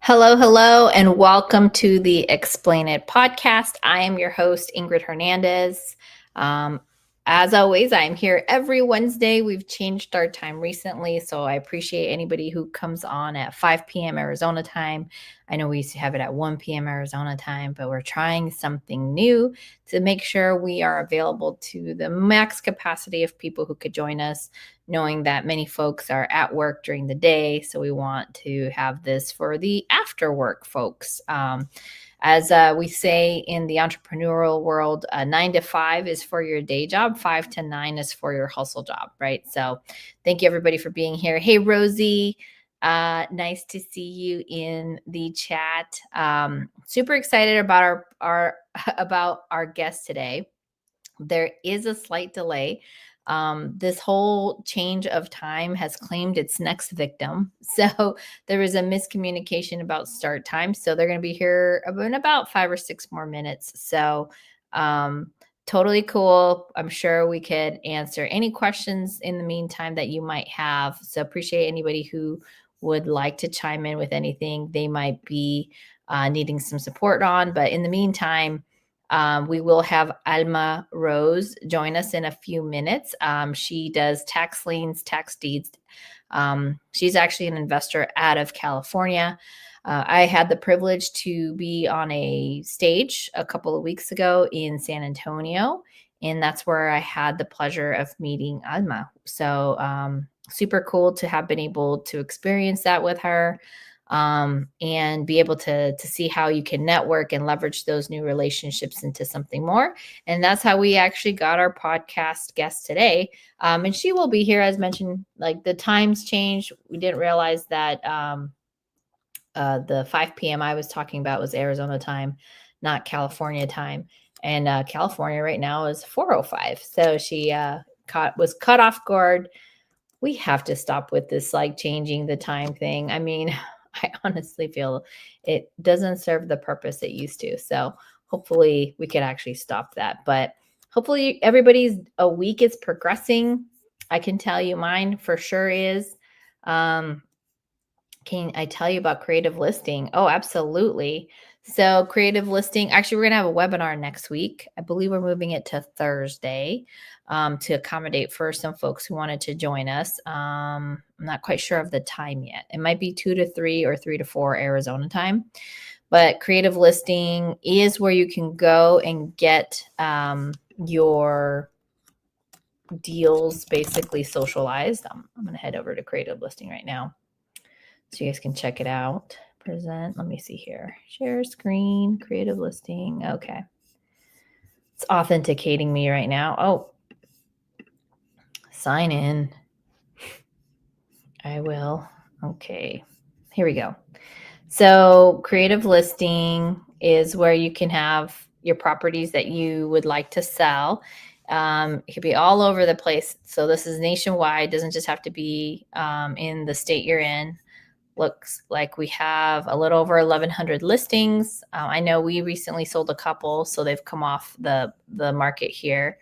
Hello, hello, and welcome to the Explain It podcast. I am your host, Ingryd Hernandez. Um, as always, I'm here every Wednesday. We've changed our time recently, so I appreciate anybody who comes on at 5 p.m. Arizona time. I know we used to have it at 1 p.m. Arizona time, but we're trying something new to make sure we are available to the max capacity of people who could join us, knowing that many folks are at work during the day. So we want to have this for the after work folks. As we say in the entrepreneurial world, 9 to 5 is for your day job, 5 to 9 is for your hustle job, right? So thank you everybody for being here. Hey, Rosie. Nice to see you in the chat. Super excited about our about our guest today. There is a slight delay. This whole change of time has claimed its next victim. So there was a miscommunication about start time. So they're going to be here in about 5 or 6 more minutes. So totally cool. I'm sure we could answer any questions in the meantime that you might have. So appreciate anybody who would like to chime in with anything they might be needing some support on. But in the meantime, we will have Alma Rose join us in a few minutes. She does tax liens, tax deeds. She's actually an investor out of California. I had the privilege to be on a stage a couple of weeks ago in San Antonio, and that's where I had the pleasure of meeting Alma. So super cool to have been able to experience that with her. And be able to see how you can network and leverage those new relationships into something more. And that's how we actually got our podcast guest today. And she will be here, as mentioned. Like the times changed. We didn't realize that the 5 p.m. I was talking about was Arizona time, not California time. And California right now is 4:05. So she was caught off guard. We have to stop with this like changing the time thing. I mean, I honestly feel it doesn't serve the purpose it used to. So hopefully we could actually stop that. But hopefully everybody's a week is progressing. I can tell you mine for sure is. Can I tell you about creative listing? Oh, absolutely. So creative listing, actually, we're going to have a webinar next week. I believe we're moving it to Thursday to accommodate for some folks who wanted to join us. I'm not quite sure of the time yet. It might be 2 to 3 or 3 to 4 Arizona time. But creative listing is where you can go and get your deals basically socialized. I'm going to head over to creative listing right now, so you guys can check it out. Present. Let me see here. Share screen, creative listing. Okay. It's authenticating me right now. Oh, sign in. I will. Okay. Here we go. So creative listing is where you can have your properties that you would like to sell. It could be all over the place. So this is nationwide. Doesn't just have to be in the state you're in. Looks like we have a little over 1,100 listings. I know we recently sold a couple, so they've come off the market here.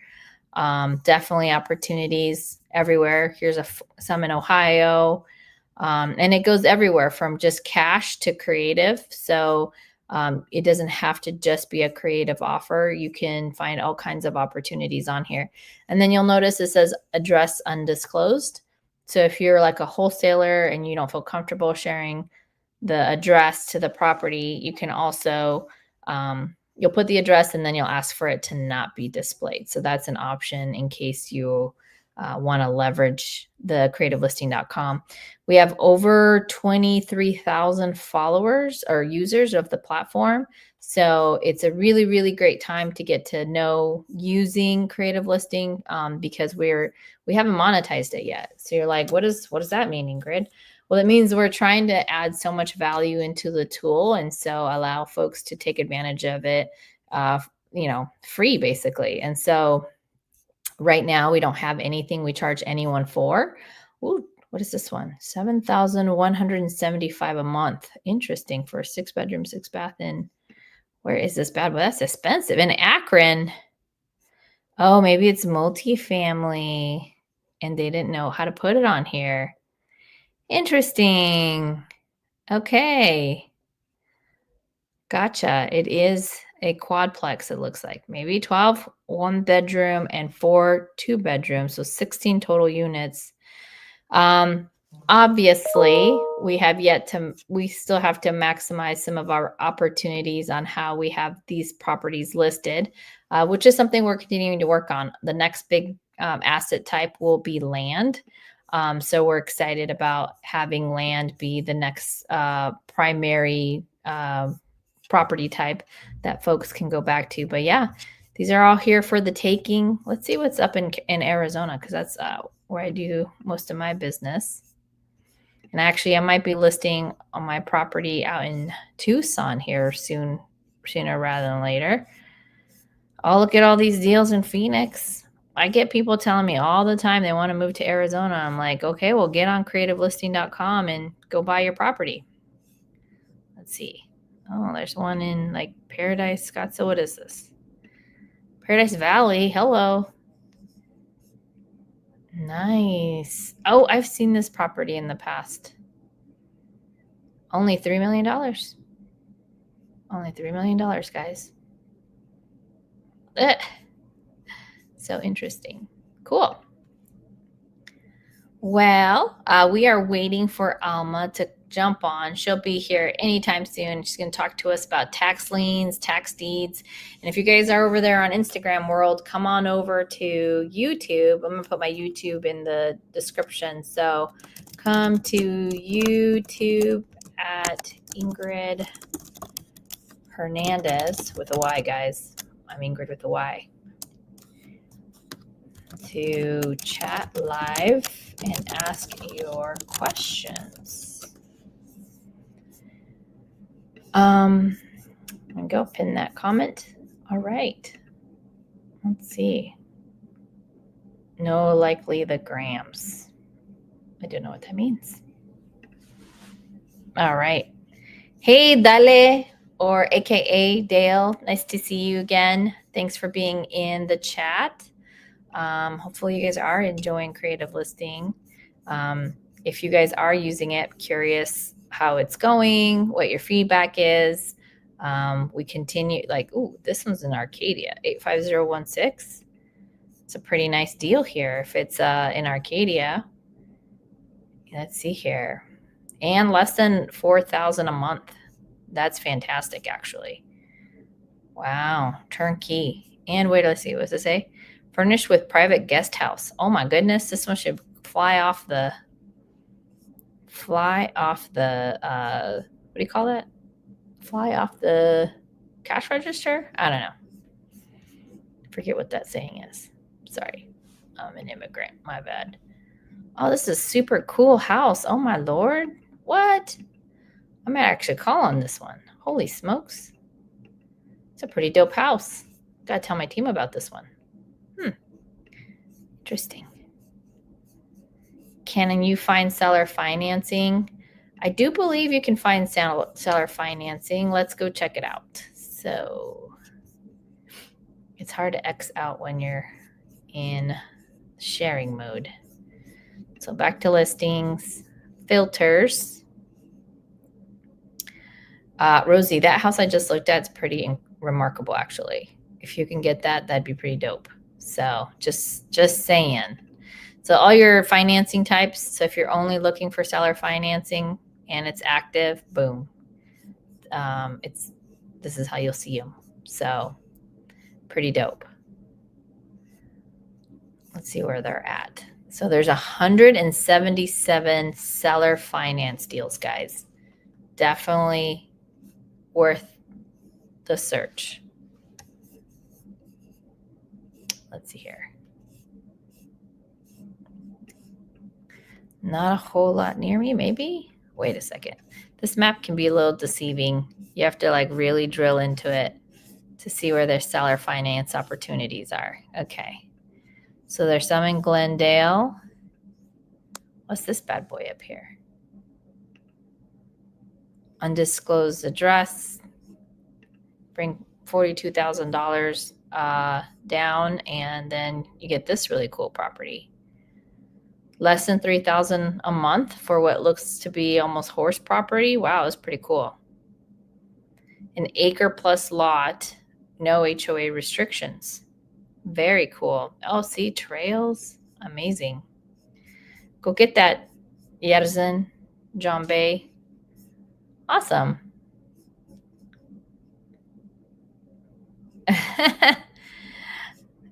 Definitely opportunities everywhere. Here's some in Ohio, and it goes everywhere from just cash to creative. So it doesn't have to just be a creative offer. You can find all kinds of opportunities on here. And then you'll notice it says address undisclosed. So if you're like a wholesaler and you don't feel comfortable sharing the address to the property, you can also, you'll put the address and then you'll ask for it to not be displayed. So that's an option in case you want to leverage the creativelisting.com. We have over 23,000 followers or users of the platform. So it's a really, really great time to get to know using creative listing because we haven't monetized it yet. So you're like, what does that mean, Ingryd? Well, it means we're trying to add so much value into the tool, and so allow folks to take advantage of it, free basically. And so right now we don't have anything we charge anyone for. Ooh, what is this one? $7,175 a month. Interesting for a 6-bedroom, 6-bath in. Where is this bad? Well, that's expensive. In Akron. Oh, maybe it's multifamily and they didn't know how to put it on here. Interesting. Okay. Gotcha. It is a quadplex, it looks like. Maybe 12 one bedroom and 4 two bedrooms, so 16 total units. Um, Obviously, we still have to maximize some of our opportunities on how we have these properties listed, which is something we're continuing to work on. The next big asset type will be land. So we're excited about having land be the next primary property type that folks can go back to. But yeah, these are all here for the taking. Let's see what's up in Arizona, because that's where I do most of my business. And actually, I might be listing on my property out in Tucson here sooner rather than later. Oh, look at all these deals in Phoenix. I get people telling me all the time they want to move to Arizona. I'm like, okay, well, get on creativelisting.com and go buy your property. Let's see. Oh, there's one in like Paradise, Scottsdale. What is this? Paradise Valley. Hello. Nice. Oh, I've seen this property in the past. Only $3 million. Only $3 million, guys. Ugh. So interesting. Cool. Well, we are waiting for Alma to jump on. She'll be here anytime soon. She's going to talk to us about tax liens, tax deeds. And if you guys are over there on Instagram world, come on over to YouTube. I'm going to put my YouTube in the description. So come to YouTube at Ingryd Hernandez with a Y, guys. I'm Ingryd with a Y. To chat live and ask your questions. I'm gonna go pin that comment. All right. Let's see. No, likely the grams. I don't know what that means. All right. Hey, Dale, or AKA Dale. Nice to see you again. Thanks for being in the chat. Hopefully you guys are enjoying Creative Listing. If you guys are using it, curious how it's going, what your feedback is. We continue this one's in Arcadia, 85016. It's a pretty nice deal here if it's in Arcadia. Let's see here. And less than $4,000 a month. That's fantastic, actually. Wow. Turnkey. And wait, let's see. What does it say? Furnished with private guest house. Oh my goodness. This one should fly off the what do you call that? Fly off the cash register? I don't know. Forget what that saying is. Sorry. I'm an immigrant. My bad. Oh, this is a super cool house. Oh my Lord. What? I might actually call on this one. Holy smokes. It's a pretty dope house. Gotta tell my team about this one. Interesting. Can you find seller financing? I do believe you can find seller financing. Let's go check it out. So it's hard to X out when you're in sharing mode. So back to listings, filters. Rosie, that house I just looked at is pretty remarkable, actually. If you can get that, that'd be pretty dope. So just saying. So all your financing types. So if you're only looking for seller financing and it's active, boom. This is how you'll see them. So pretty dope. Let's see where they're at. So there's 177 seller finance deals, guys. Definitely worth the search. Let's see here. Not a whole lot near me, maybe? Wait a second. This map can be a little deceiving. You have to really drill into it to see where their seller finance opportunities are. Okay. So there's some in Glendale. What's this bad boy up here? Undisclosed address. Bring $42,000 down, and then you get this really cool property. Less than $3,000 a month for what looks to be almost horse property. Wow, that's pretty cool. An acre plus lot, no HOA restrictions. Very cool. Oh, see, trails. Amazing. Go get that, Yerzin, John Bay. Awesome.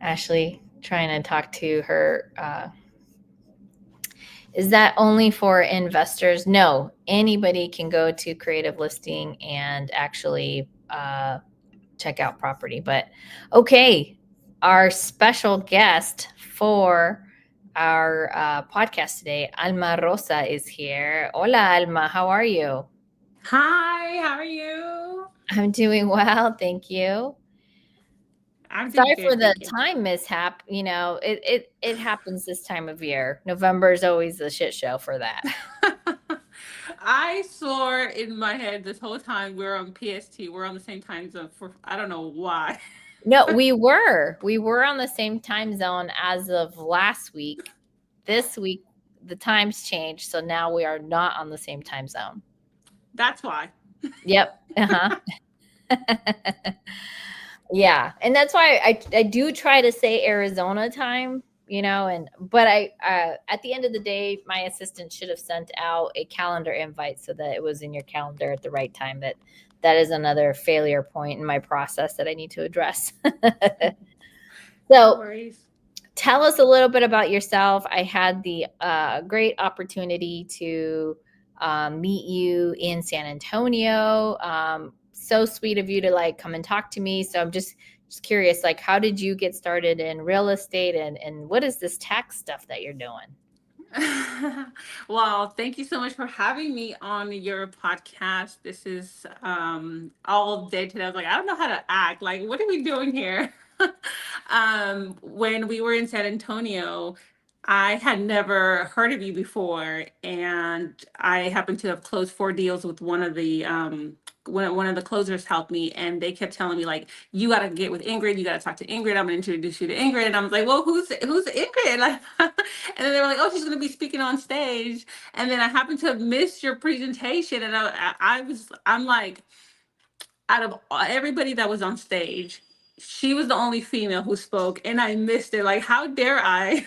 Ashley trying to talk to her. Is that only for investors? No, anybody can go to Creative Listing and actually check out property. But okay, our special guest for our podcast today, Alma Rosa, is here. Hola, Alma. How are you? Hi, how are you? I'm doing well, thank you. I'm doing Sorry for good, the thank you. time mishap. You know, it happens this time of year. November is always a shit show for that. I swore in my head this whole time we're on PST. We're on the same time zone for I don't know why. No, we were on the same time zone as of last week. This week, the times changed, so now we are not on the same time zone. That's why. Yep. Uh-huh. Yeah, and that's why I do try to say Arizona time, you know, and but I at the end of the day, my assistant should have sent out a calendar invite so that it was in your calendar at the right time. But that is another failure point in my process that I need to address. No So, worries. tell us a little bit about yourself. I had the great opportunity to meet you in San Antonio. So sweet of you to like come and talk to me. So I'm just curious, like, how did you get started in real estate, and what is this tax stuff that you're doing? Well, thank you so much for having me on your podcast. This is all day today. I was like, I don't know how to act. Like, what are we doing here? When we were in San Antonio, I had never heard of you before, and I happened to have closed 4 deals with one of the closers helped me, and they kept telling me like, you got to get with Ingrid, you got to talk to Ingrid, I'm going to introduce you to Ingrid. And I was like, well, who's Ingrid? Like, and then they were like, oh, she's going to be speaking on stage. And then I happened to have missed your presentation, and I'm like, out of everybody that was on stage, she was the only female who spoke, and I missed it. Like, how dare I?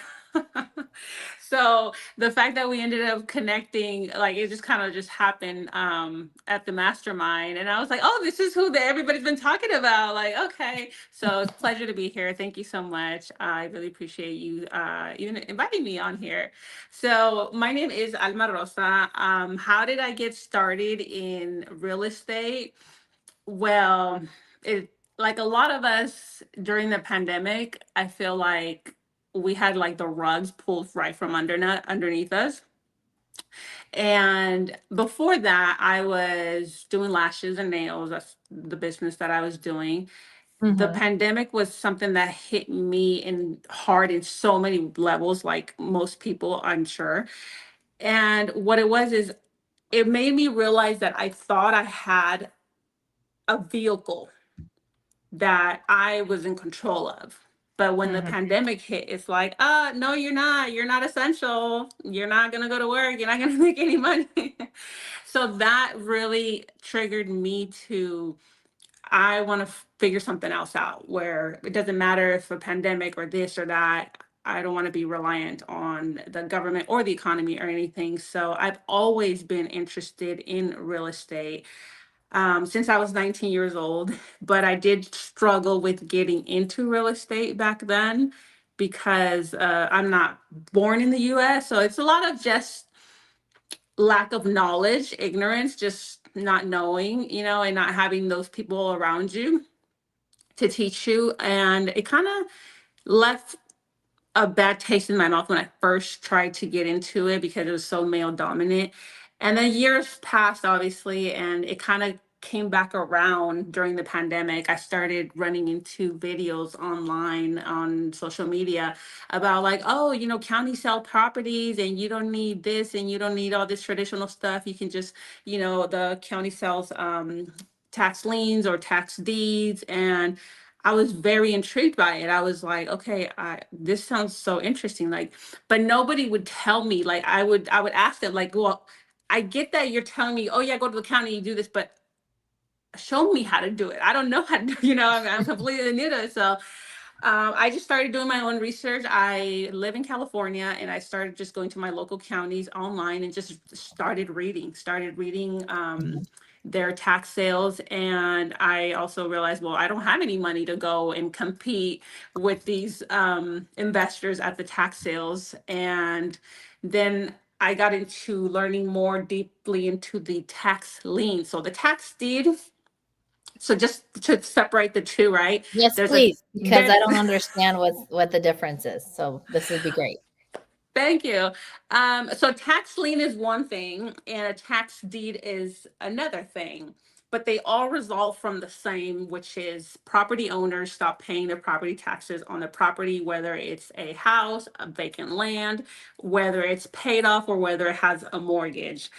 So the fact that we ended up connecting, like it just kind of just happened at the mastermind, and I was like, oh, this is who everybody's been talking about. Like, okay, so it's a pleasure to be here. Thank you so much. I really appreciate you even inviting me on here. So my name is Alma Rosa. How did I get started in real estate? Well, it like a lot of us during the pandemic, I feel like we had like the rugs pulled right from underneath us. And before that, I was doing lashes and nails. That's the business that I was doing. The Mm-hmm. pandemic was something that hit me in hard in so many levels, like most people, I'm sure. And what it was is it made me realize that I thought I had a vehicle that I was in control of. But when the Mm-hmm. pandemic hit, it's like, no, you're not. You're not essential. You're not going to go to work. You're not going to make any money. So that really triggered me to, I want to figure something else out where it doesn't matter if a pandemic or this or that. I don't want to be reliant on the government or the economy or anything. So I've always been interested in real estate since I was 19 years old, but I did struggle with getting into real estate back then because I'm not born in the US. So it's a lot of just lack of knowledge, ignorance, just not knowing, and not having those people around you to teach you. And it kind of left a bad taste in my mouth when I first tried to get into it because it was so male dominant. And then years passed, obviously, and it kind of came back around during the pandemic. I started running into videos online on social media about like, oh, county sell properties and you don't need this and you don't need all this traditional stuff. You can just, the county sells tax liens or tax deeds. And I was very intrigued by it. I was like, okay, this sounds so interesting. Like, but nobody would tell me. Like, I would ask them, like, well, I get that you're telling me, oh yeah, go to the county, you do this, but show me how to do it. I don't know how to do, I'm completely new to it. So I just started doing my own research. I live in California, and I started just going to my local counties online and just started reading their tax sales. And I also realized, well, I don't have any money to go and compete with these investors at the tax sales. And then I got into learning more deeply into the tax lien. So the tax deed, so just to separate the two, right? Yes, There's a please, because I there's don't understand what the difference is. So this would be great. Thank you. So tax lien is one thing, and a tax deed is another thing, but they all result from the same, which is property owners stop paying their property taxes on the property, whether it's a house, a vacant land, whether it's paid off, or whether it has a mortgage.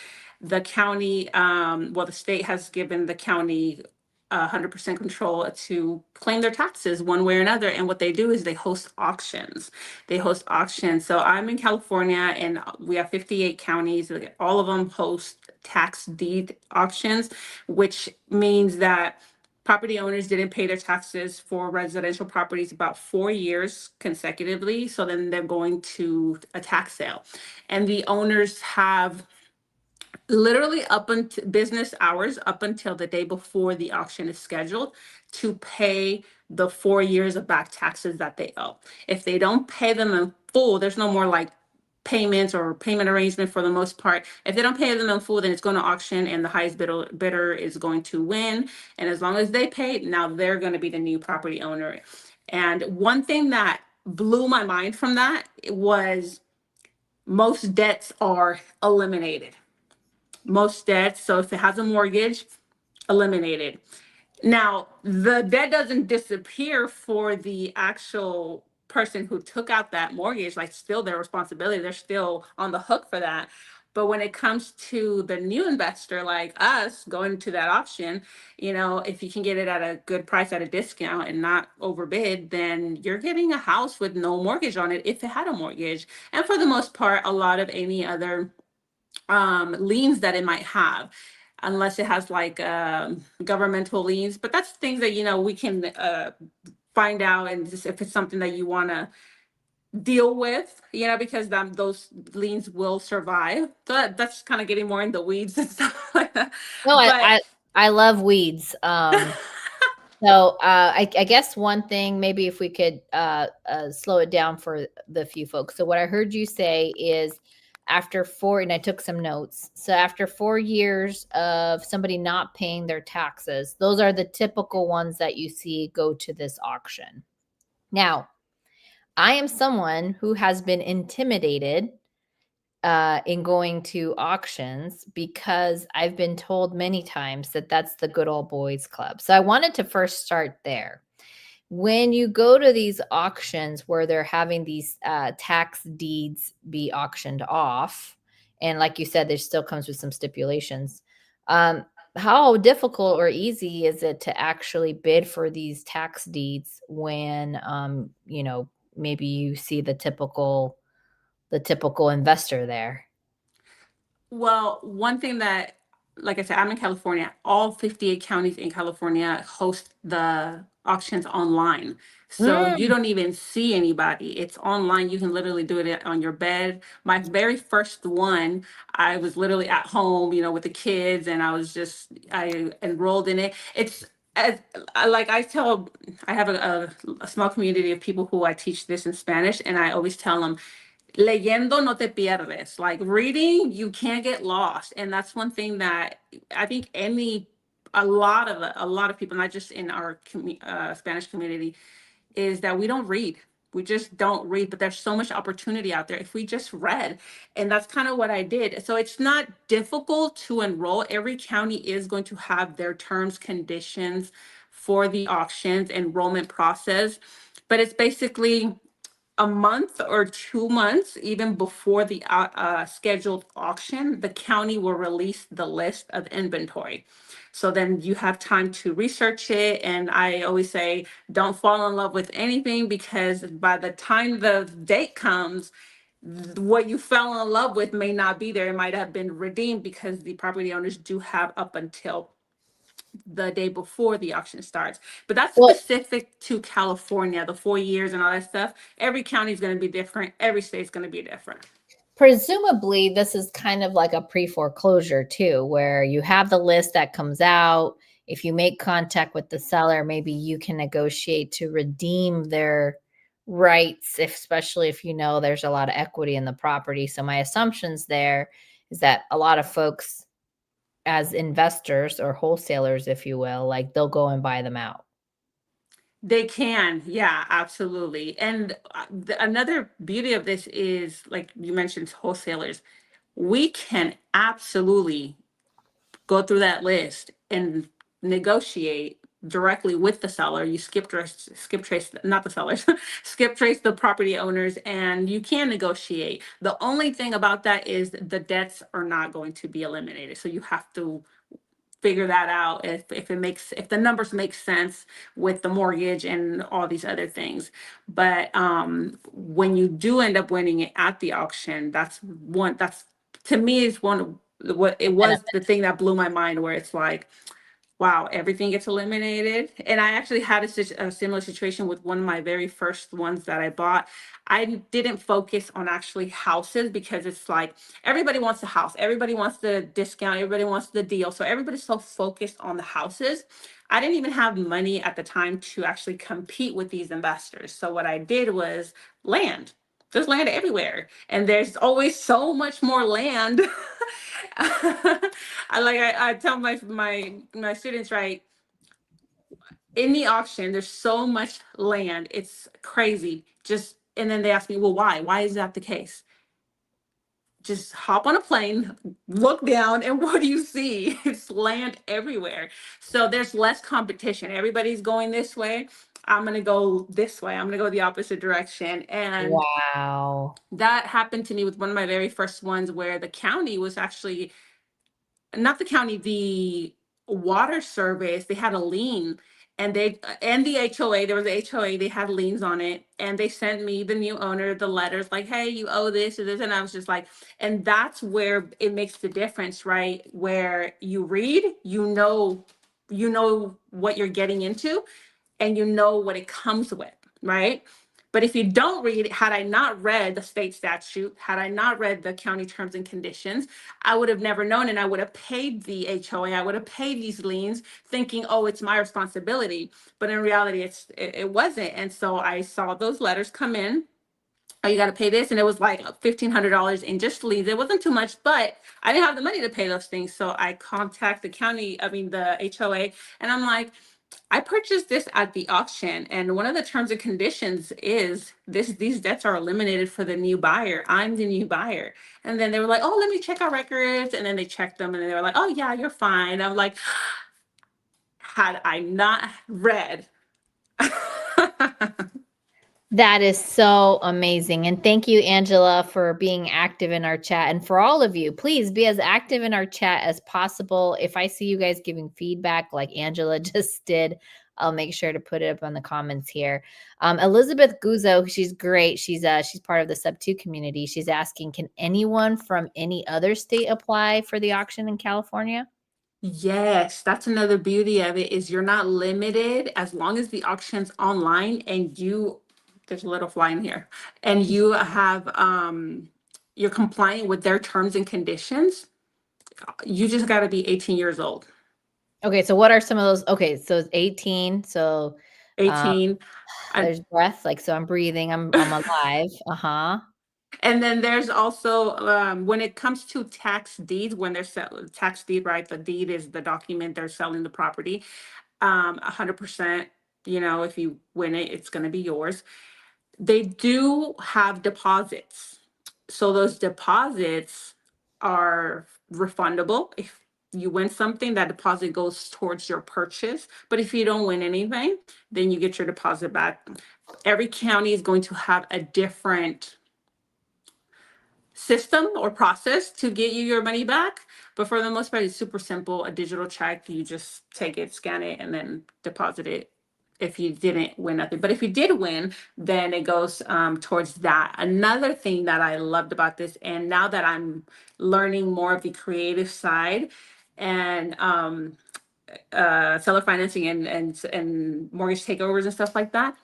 The county, well, the state has given the county 100% control to claim their taxes one way or another. And what they do is they host auctions. So I'm in California, and we have 58 counties. All of them host tax deed auctions, which means that property owners didn't pay their taxes for residential properties about 4 years consecutively. So then they're going to a tax sale. And the owners have literally up until business hours, up until the day before the auction is scheduled, to pay the 4 years of back taxes that they owe. If they don't pay them in full, there's no more like payments or payment arrangement for the most part. If they don't pay them in full, then it's going to auction, and the highest bidder is going to win. And as long as they pay, now they're going to be the new property owner. And one thing that blew my mind from that was most debts are eliminated. Most debts. So if it has a mortgage, eliminated. Now, the debt doesn't disappear for the actual person who took out that mortgage, like still their responsibility. They're still on the hook for that. But when it comes to the new investor like us going to that auction, if you can get it at a good price at a discount and not overbid, then you're getting a house with no mortgage on it if it had a mortgage. And for the most part, a lot of any other liens that it might have, unless it has like governmental liens. But that's things that we can find out, and just if it's something that you want to deal with, because those liens will survive. So that's kind of getting more in the weeds and stuff like that. No, But I love weeds. So I guess one thing, maybe if we could slow it down for the few folks. So what I heard you say is after four, and I took some notes. So after 4 years of somebody not paying their taxes, those are the typical ones that you see go to this auction. Now, I am someone who has been intimidated in going to auctions because I've been told many times that that's the good old boys club. So I wanted to first start there. When you go to these auctions where they're having these tax deeds be auctioned off, and like you said, there still comes with some stipulations. How difficult or easy is it to actually bid for these tax deeds when maybe you see the typical investor there? Well, one thing that, like I said, I'm in California. All 58 counties in California host the auctions online. So you Mm. don't even see anybody. It's online. You can literally do it on your bed. My very first one, I was literally at home, with the kids, and I enrolled in it. It's as like I have a small community of people who I teach this in Spanish, and I always tell them, leyendo no te pierdes. Like reading, you can't get lost. And that's one thing that I think a lot of people, not just in our Spanish community, is that we don't read. We just don't read, but there's so much opportunity out there if we just read. And that's kind of what I did. So it's not difficult to enroll. Every county is going to have their terms, conditions for the auctions enrollment process. But it's basically a month or 2 months, even before the scheduled auction, the county will release the list of inventory. So then you have time to research it. And I always say, don't fall in love with anything, because by the time the date comes, what you fell in love with may not be there. It might have been redeemed, because the property owners do have up until the day before the auction starts. But that's Well, specific to California, the 4 years and all that stuff. Every county is going to be different. Every state's going to be different. presumably this is kind of like a pre-foreclosure too, where you have the list that comes out. If you make contact with the seller, maybe you can negotiate to redeem their rights, if, especially if you know there's a lot of equity in the property. So my assumptions there is that a lot of folks, as investors or wholesalers, if you will, like they'll go and buy them out. They can, yeah, absolutely. And another beauty of this is, like you mentioned, wholesalers. We can absolutely go through that list and negotiate directly with the seller. You skip trace, not the sellers, skip trace the property owners, and you can negotiate. The only thing about that is the debts are not going to be eliminated. So you have to figure that out if the numbers make sense with the mortgage and all these other things. But when you do end up winning it at the auction, that's to me is one of what it was, the thing that blew my mind, where it's like, wow, everything gets eliminated. And I actually had a similar situation with one of my very first ones that I bought. I didn't focus on actually houses, because it's like everybody wants a house, everybody wants the discount, everybody wants the deal. So everybody's so focused on the houses. I didn't even have money at the time to actually compete with these investors. So what I did was land. There's land everywhere, and there's always so much more land. I tell my students, right, in the auction there's so much land, it's crazy. Just, and then they ask me, well, why is that the case? Just hop on a plane, look down, and what do you see? It's land everywhere. So there's less competition. Everybody's going this way. I'm going to go this way. I'm going to go the opposite direction. And Wow. that happened to me with one of my very first ones, where the county was actually, not the county, the water service, they had a lien, and the HOA, there was a HOA, they had liens on it, and they sent me, the new owner, the letters like, hey, you owe this or this. And I was just like, and that's where it makes the difference, right? Where you read, you know what you're getting into, and you know what it comes with, right? But if you don't read, had I not read the state statute, had I not read the county terms and conditions, I would have never known, and I would have paid the HOA, I would have paid these liens thinking, oh, it's my responsibility. But in reality, it wasn't. And so I saw those letters come in. Oh, you got to pay this. And it was like $1,500 in just liens. It wasn't too much, but I didn't have the money to pay those things. So I contact the HOA, and I'm like, I purchased this at the auction, and one of the terms and conditions is these debts are eliminated for the new buyer. I'm the new buyer. And then they were like, oh, let me check our records. And then they checked them, and they were like, oh yeah, you're fine. I'm like, had I not read. That is so amazing. And thank you, Angela, for being active in our chat. And for all of you, please be as active in our chat as possible. If I see you guys giving feedback like Angela just did, I'll make sure to put it up on the comments here. Elizabeth Guzzo, she's great. She's part of the Sub2 community. She's asking, can anyone from any other state apply for the auction in California? Yes, that's another beauty of it, is you're not limited as long as the auction's online, and there's a little fly in here, and you have you're compliant with their terms and conditions. You just got to be 18 years old. Okay, so what are some of those? Okay, so it's 18. So 18. And, there's breath, like, so I'm breathing, I'm alive. Uh-huh. and then there's also when it comes to tax deeds, when they're tax deed, right? The deed is the document they're selling the property. 100%, if you win it, it's going to be yours. They do have deposits. So those deposits are refundable. If you win something, that deposit goes towards your purchase. But if you don't win anything, then you get your deposit back. Every county is going to have a different system or process to get you your money back. But for the most part, it's super simple. A digital check, you just take it, scan it, and then deposit it if you didn't win nothing. But if you did win, then it goes towards that. Another thing that I loved about this, and now that I'm learning more of the creative side, and seller financing and mortgage takeovers and stuff like that,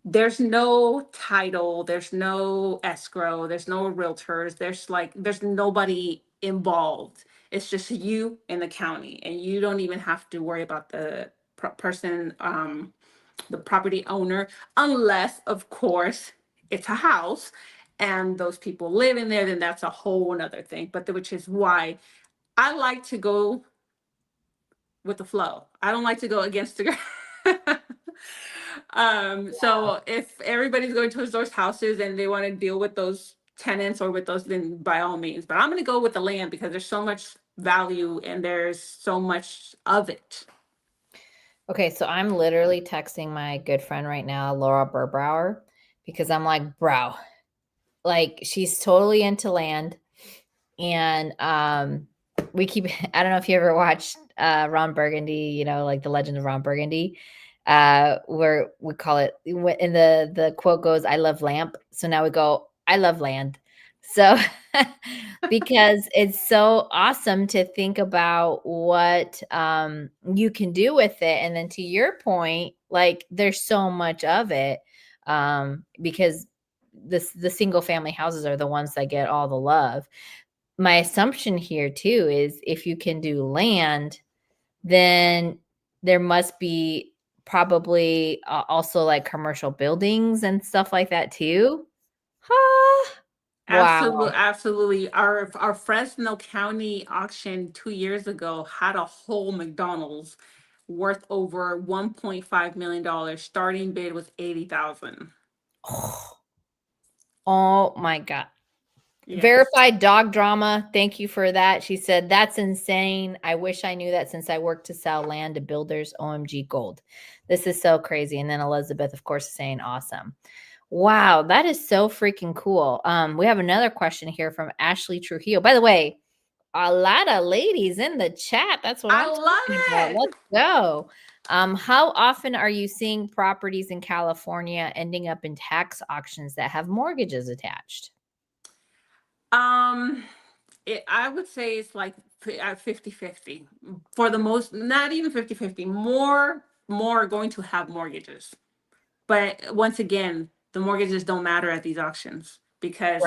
there's no title, there's no escrow, there's no realtors, there's nobody involved. It's just you and the county, and you don't even have to worry about the person, the property owner, unless, of course, it's a house and those people live in there, then that's a whole another thing. But which is why I like to go with the flow. I don't like to go against the grain. So if everybody's going towards those houses and they want to deal with those tenants or with those, then by all means. But I'm going to go with the land because there's so much value and there's so much of it. Okay, so I'm literally texting my good friend right now, Laura Burbauer, because I'm like, bro, like she's totally into land. And we keep, I don't know if you ever watched Ron Burgundy, you know, like the Legend of Ron Burgundy, where we call it, and the quote goes, I love lamp. So now we go, I love land. So because it's so awesome to think about what you can do with it. And then to your point, like there's so much of it, because the single family houses are the ones that get all the love. My assumption here too is if you can do land, then there must be probably also like commercial buildings and stuff like that too. Huh? Wow. Absolutely, absolutely. Our Fresno County auction 2 years ago had a whole McDonald's worth over $1.5 million. Starting bid was 80,000. Oh my God. Yes. Verified dog drama. Thank you for that. She said, that's insane. I wish I knew that since I work to sell land to builders. OMG gold. This is so crazy. And then Elizabeth, of course, is saying awesome. Wow, that is so freaking cool. We have another question here from Ashley Trujillo. By the way, a lot of ladies in the chat. That's what I I'm talking about. love Let's it. go. How often are you seeing properties in California ending up in tax auctions that have mortgages attached? Um, I would say it's like 50-50 for the most, not even 50-50. More are going to have mortgages. But once again, the mortgages don't matter at these auctions Right. because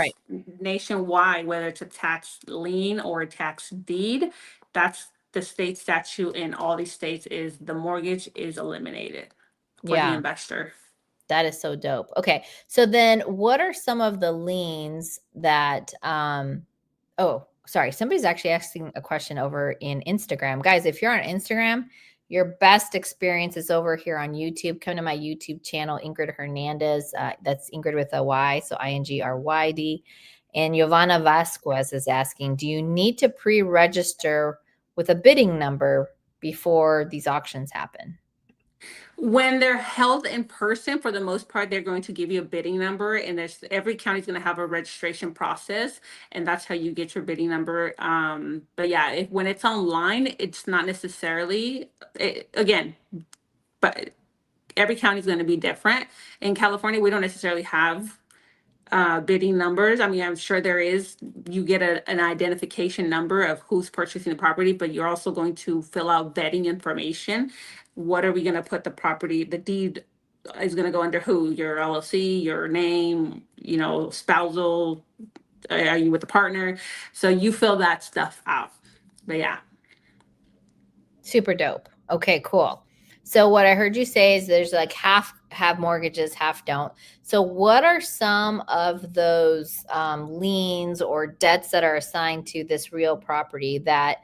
nationwide, whether it's a tax lien or a tax deed, that's the state statute in all these states is the mortgage is eliminated for the Yeah. investor. That is so dope. Okay. So then what are some of the liens that oh, sorry. Somebody's actually asking a question over in Instagram. Guys, if you're on Instagram, your best experience is over here on YouTube. Come to my YouTube channel, Ingryd Hernandez. That's Ingrid with a Y, so INGRYD. And Giovanna Vasquez is asking, do you need to pre-register with a bidding number before these auctions happen? When they're held in person, for the most part, they're going to give you a bidding number, and there's every county is going to have a registration process, and that's how you get your bidding number. But yeah, if when it's online, it's not necessarily again, but every county is going to be different. In California, we don't necessarily have bidding numbers. I mean, I'm sure there is. You get an identification number of who's purchasing the property, but you're also going to fill out vetting information. What are we going to put the property, the deed is going to go under who? Your LLC, your name, spousal, are you with a partner? So you fill that stuff out. But yeah. Super dope. Okay, cool. So what I heard you say is there's like half have mortgages, half don't. So what are some of those liens or debts that are assigned to this real property that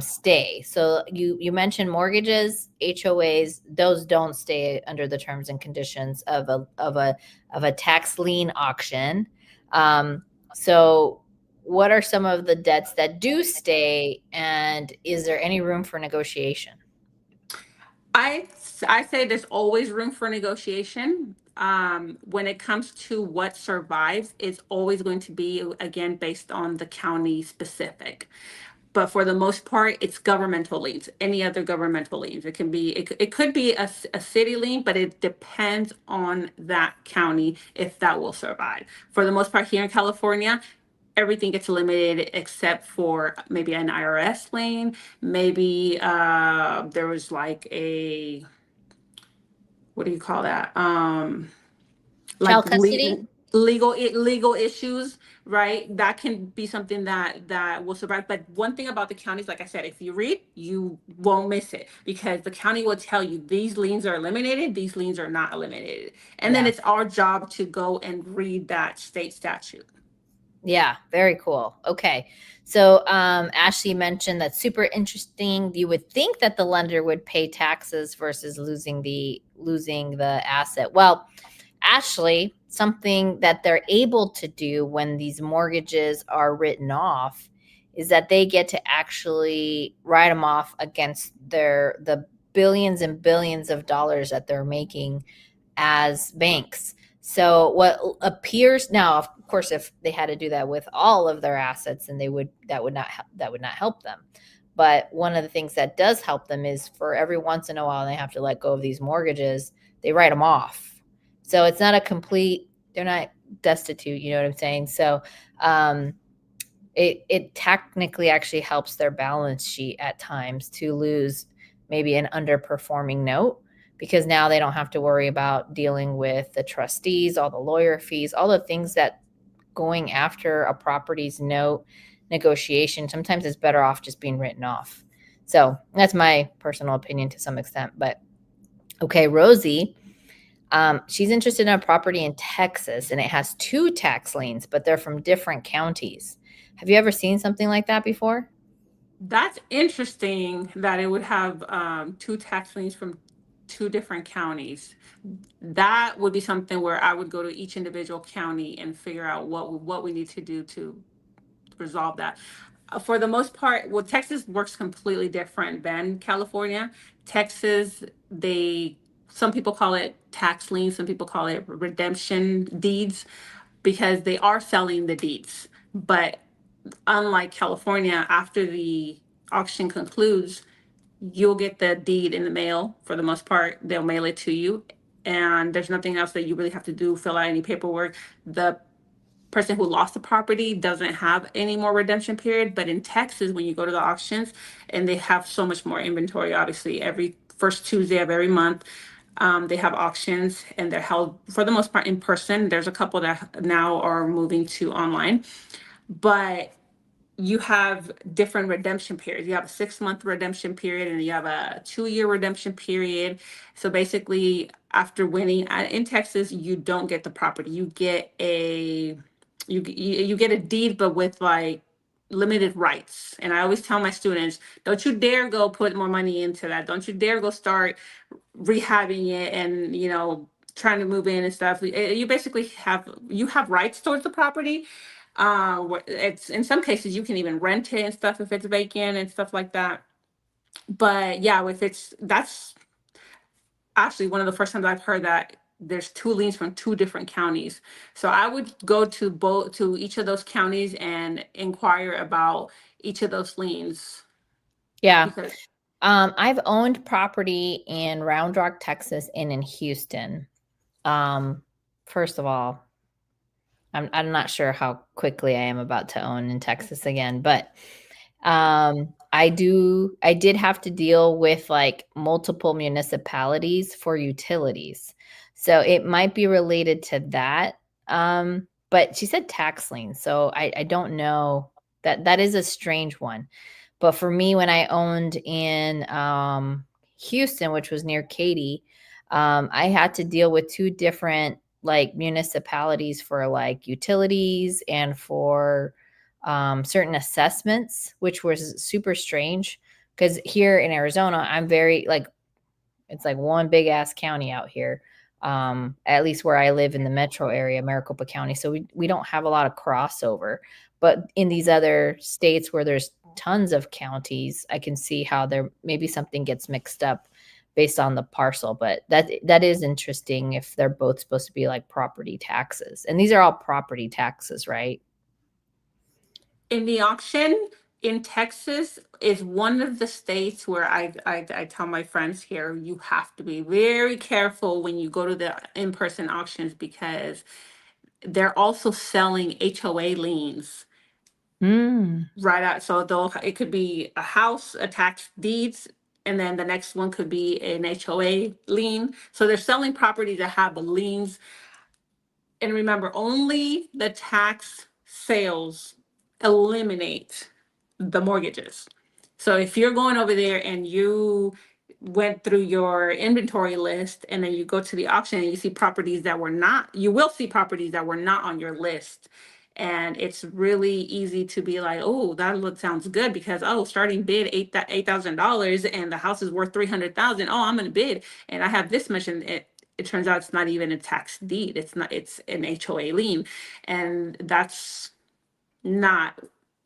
stay? So you mentioned mortgages, HOAs; those don't stay under the terms and conditions of a tax lien auction. So what are some of the debts that do stay, and is there any room for negotiation? I I say there's always room for negotiation. When it comes to what survives, it's always going to be again based on the county specific. But for the most part, it's governmental liens. Any other governmental liens, it can be it could be a city lien, but it depends on that county if that will survive. For the most part, here in California, everything gets limited except for maybe an IRS lien. Maybe there was like a, what do you call that? Like Child custody? legal issues, right? That can be something that will survive. But one thing about the counties, like I said, if you read, you won't miss it, because the county will tell you these liens are eliminated, these liens are not eliminated, and then Yeah. it's our job to go and read that state statute. Yeah, very cool. Okay. So Ashley mentioned that's super interesting. You would think that the lender would pay taxes versus losing the asset. Well, Ashley, something that they're able to do when these mortgages are written off is that they get to actually write them off against the billions and billions of dollars that they're making as banks. So what appears now, of course, if they had to do that with all of their assets, then that would not help them. But one of the things that does help them is for every once in a while they have to let go of these mortgages, they write them off. So it's not a complete. They're not destitute. You know what I'm saying? So um, it technically actually helps their balance sheet at times to lose maybe an underperforming note, because now they don't have to worry about dealing with the trustees, all the lawyer fees, all the things that going after a property's note negotiation. Sometimes it's better off just being written off. So that's my personal opinion to some extent. But okay, Rosie, she's interested in a property in Texas and it has two tax liens, but they're from different counties. Have you ever seen something like that before? That's interesting that it would have two tax liens from two different counties. That would be something where I would go to each individual county and figure out what we need to do to resolve that. For the most part, well, Texas works completely different than California. Texas, they some people call it tax lien, some people call it redemption deeds, because they are selling the deeds. But unlike California, after the auction concludes, you'll get the deed in the mail for the most part. They'll mail it to you. And there's nothing else that you really have to do, fill out any paperwork. The person who lost the property doesn't have any more redemption period. But in Texas, when you go to the auctions, and they have so much more inventory, obviously, every first Tuesday of every month, they have auctions, and they're held for the most part in person. There's a couple that now are moving to online. But you have different redemption periods. You have a 6 month redemption period and you have a 2 year redemption period. So basically, after winning in Texas, you don't get the property. You get you get a deed, but with like limited rights. And I always tell my students, don't you dare go put more money into that. Don't you dare go start rehabbing it and trying to move in and stuff. You basically have rights towards the property. It's in some cases you can even rent it and stuff if it's vacant and stuff like that. But yeah, if it's that's actually one of the first times I've heard that there's two liens from two different counties. So I would go to each of those counties and inquire about each of those liens, Yeah. because I've owned property in Round Rock, Texas, and in Houston. Um, First of all, I'm not sure how quickly I am about to own in Texas again, but I did have to deal with like multiple municipalities for utilities. So it might be related to that. But she said tax lien, so I don't know. That is a strange one. But for me, when I owned in Houston, which was near Katy, I had to deal with two different like municipalities for like utilities and for certain assessments, which was super strange because here in Arizona, I'm very like it's like one big ass county out here. At least where I live in the metro area, Maricopa County. So we don't have a lot of crossover. But in these other states where there's tons of counties, I can see how there maybe something gets mixed up based on the parcel. But that is interesting if they're both supposed to be like property taxes. And these are all property taxes, right? in the auction in Texas is one of the states where I tell my friends here, you have to be very careful when you go to the in-person auctions, because they're also selling HOA liens. Mm. right out. So it could be a house, a tax deeds, and then the next one could be an HOA lien. So they're selling properties that have the liens. And remember, only the tax sales eliminate the mortgages. So if you're going over there and you went through your inventory list and then you go to the auction and you see properties that were not, you will see properties that were not on your list. And it's really easy to be like, oh, sounds good because starting bid $8,000 and the house is worth 300,000. Oh, I'm gonna bid and I have this much, and it turns out it's not even a tax deed. It's not. It's an HOA lien, and that's not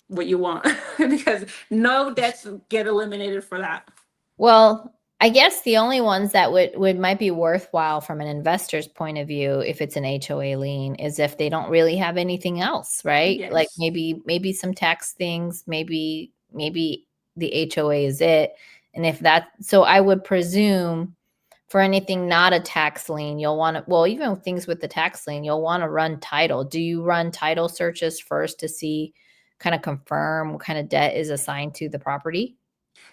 what you want because no debts get eliminated for that. Well, I guess the only ones that would might be worthwhile from an investor's point of view, if it's an HOA lien, is if they don't really have anything else, right? Like Yes. maybe some tax things, maybe the HOA is it. And if that, so I would presume for anything not a tax lien, you'll want to, well, even things with the tax lien, you'll want to run title. Do you run title searches first to see, kind of confirm what kind of debt is assigned to the property?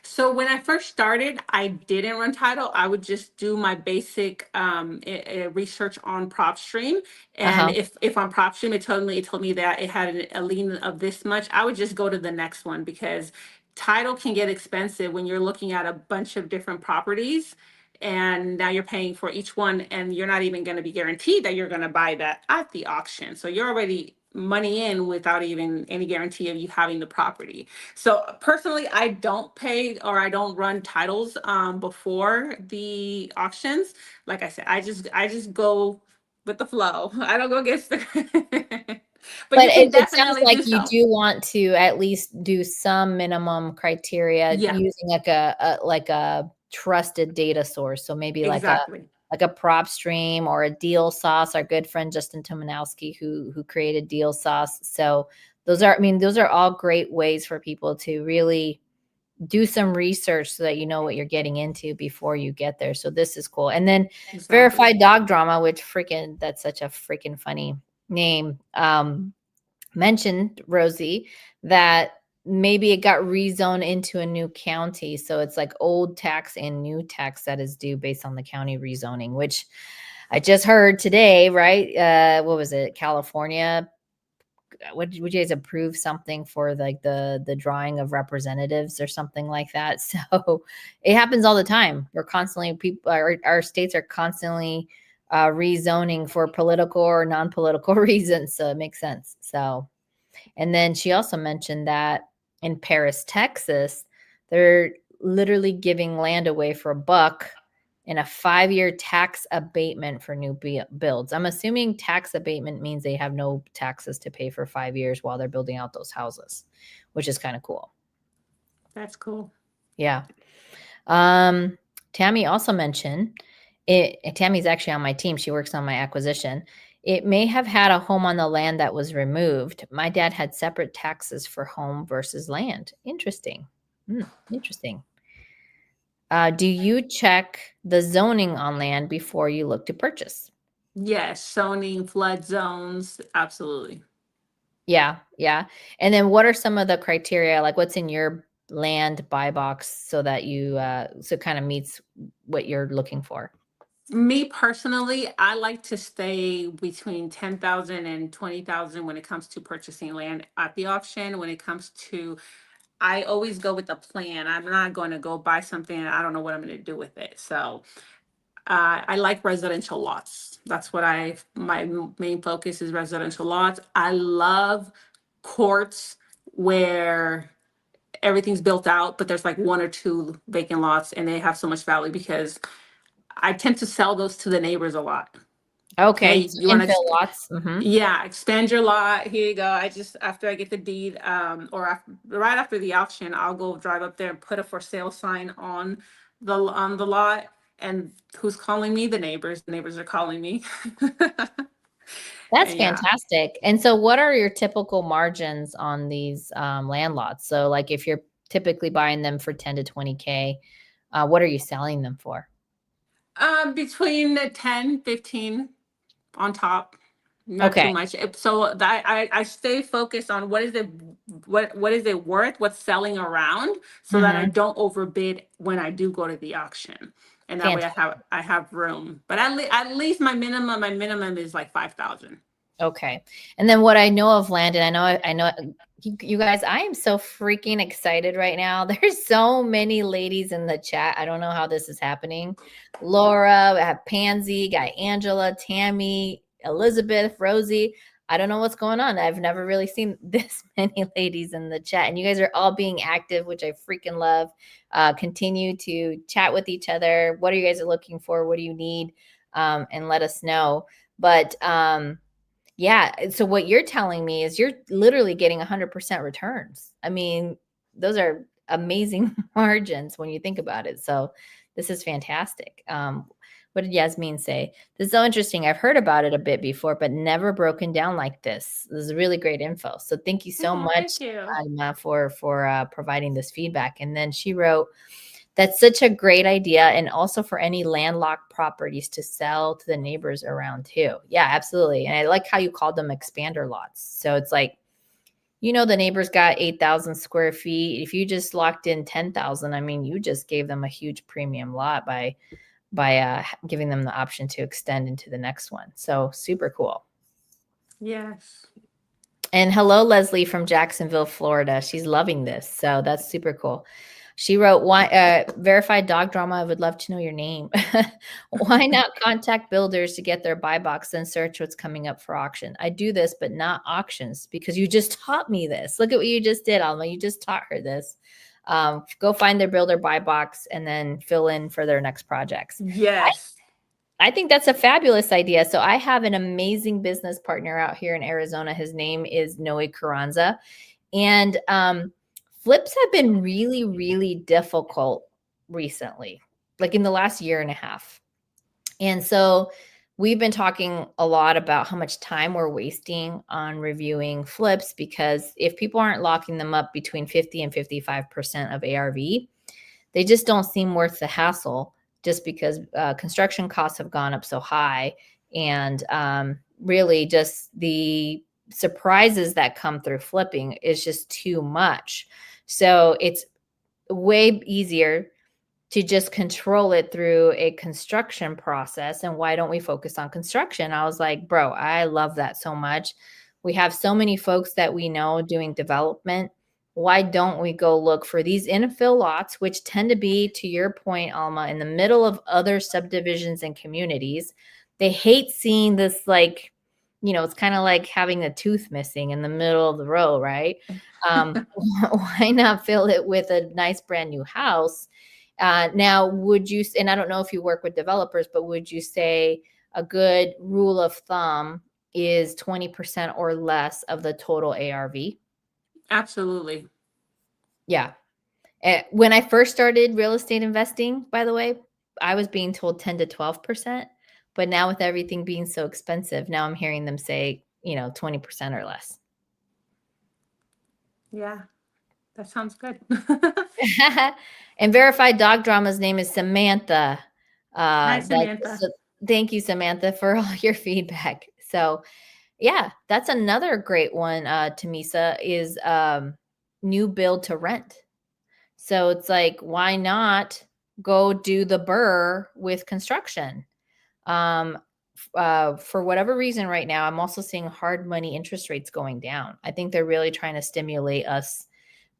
So when I first started, I didn't run title. I would just do my basic research on PropStream, and Uh-huh. if on PropStream it told me that it had a lien of this much, I would just go to the next one because title can get expensive when you're looking at a bunch of different properties. And now you're paying for each one, and you're not even going to be guaranteed that you're going to buy that at the auction. So you're already money in without even any guarantee of you having the property. So personally, I don't pay or I don't run titles before the auctions. Like I said, I just go with the flow. I don't go against the but But you can it sounds definitely like do you so. do want to at least do some minimum criteria Yeah, using like a trusted data source. So maybe exactly. like a prop stream or a deal sauce. Our good friend Justin Tomanowski who created deal sauce. So those are, I mean, those are all great ways for people to really do some research so that you know what you're getting into before you get there. So this is cool. And then Exactly. verified dog drama, which freaking, that's such a freaking funny name. Mentioned, Rosie, that maybe it got rezoned into a new county. So it's like old tax and new tax that is due based on the county rezoning, which I just heard today, right? What was it? California. Would you guys approve something for like the drawing of representatives or something like that? So it happens all the time. We're constantly, people, our states are constantly rezoning for political or non-political reasons. So it makes sense. So, and then she also mentioned that in Paris, Texas, they're literally giving land away for $1 and a 5-year tax abatement for new builds. I'm assuming tax abatement means they have no taxes to pay for 5 years while they're building out those houses, which is kind of cool. That's cool. Yeah. Um, Tammy also mentioned it. Tammy's actually on my team. She works on my acquisition. It may have had a home on the land that was removed. My dad had separate taxes for home versus land. Interesting. Interesting. Do you check the zoning on land before you look to purchase? Yes, zoning, flood zones, absolutely. Yeah, yeah. And then what are some of the criteria? Like what's in your land buy box so that you so it kind of meets what you're looking for? Me personally, I like to stay between 10,000 and 20,000 when it comes to purchasing land at the auction. When it comes to, I always go with the plan. I'm not going to go buy something and I don't know what I'm going to do with it. So I like residential lots. That's what my main focus is residential lots. I love courts where everything's built out, but there's like one or two vacant lots and they have so much value because I tend to sell those to the neighbors a lot. Okay, Hey, so you want infill to, lots. Mhm. yeah, expand your lot. Here you go. I just, after I get the deed, right after the auction, I'll go drive up there and put a for sale sign on the lot. And who's calling me? The neighbors. The neighbors are calling me. That's And yeah. fantastic. And so what are your typical margins on these land lots? So like if you're typically buying them for 10 to 20K, what are you selling them for? Between the 10, 15 on top. Not Okay. too much. So that I stay focused on what is it worth, what's selling around, so that I Mm-hmm. don't overbid when I do go to the auction, and that way Fantastic. I have room. But at least my minimum is like 5,000. Okay. And then what I know of Landon, I know you guys, I am so freaking excited right now. There's so many ladies in the chat. I don't know how this is happening. Laura, I have Pansy, got Angela, Tammy, Elizabeth, Rosie. I don't know what's going on. I've never really seen this many ladies in the chat, and you guys are all being active, which I freaking love. Continue to chat with each other. What are you guys looking for? What do you need? And let us know. But yeah. So what you're telling me is you're literally getting 100% returns. I mean, those are amazing margins when you think about it. So this is fantastic. What did Yasmin say? This is so interesting. I've heard about it a bit before, but never broken down like this. This is really great info. So thank you so Oh, much, thank you. Alma, for providing this feedback. And then she wrote, that's such a great idea. And also for any landlocked properties to sell to the neighbors around too. Yeah, absolutely. And I like how you called them expander lots. So it's like, the neighbors got 8,000 square feet. If you just locked in 10,000, I mean, you just gave them a huge premium lot by giving them the option to extend into the next one. So super cool. Yes. And hello, Leslie from Jacksonville, Florida. She's loving this. So that's super cool. She wrote, "Why verified dog drama? I would love to know your name. Why not contact builders to get their buy box and search what's coming up for auction? I do this, but not auctions because you just taught me this. Look at what you just did, Alma. You just taught her this. Go find their builder buy box and then fill in for their next projects. Yes. I think that's a fabulous idea. So I have an amazing business partner out here in Arizona. His name is Noe Carranza. And flips have been really, really difficult recently, like in the last year and a half. And so we've been talking a lot about how much time we're wasting on reviewing flips because if people aren't locking them up between 50 and 55% of ARV, they just don't seem worth the hassle just because construction costs have gone up so high. And really just the surprises that come through flipping is just too much. So it's way easier to just control it through a construction process. And why don't we focus on construction? I was like, bro, I love that so much. We have so many folks that we know doing development. Why don't we go look for these infill lots, which tend to be, to your point, Alma, in the middle of other subdivisions and communities? They hate seeing this, like, it's kind of like having a tooth missing in the middle of the row, right? Why not fill it with a nice brand new house? Now, would you, and I don't know if you work with developers, but would you say a good rule of thumb is 20% or less of the total ARV? Absolutely. Yeah. When I first started real estate investing, by the way, I was being told 10 to 12%. But now with everything being so expensive, now I'm hearing them say, 20% or less. Yeah, that sounds good. And verified dog drama's name is Samantha. Hi, Samantha. Thank you, Samantha, for all your feedback. So yeah, that's another great one, Tamisa, is new build to rent. So it's like, why not go do the burr with construction? For whatever reason right now, I'm also seeing hard money interest rates going down. I think they're really trying to stimulate us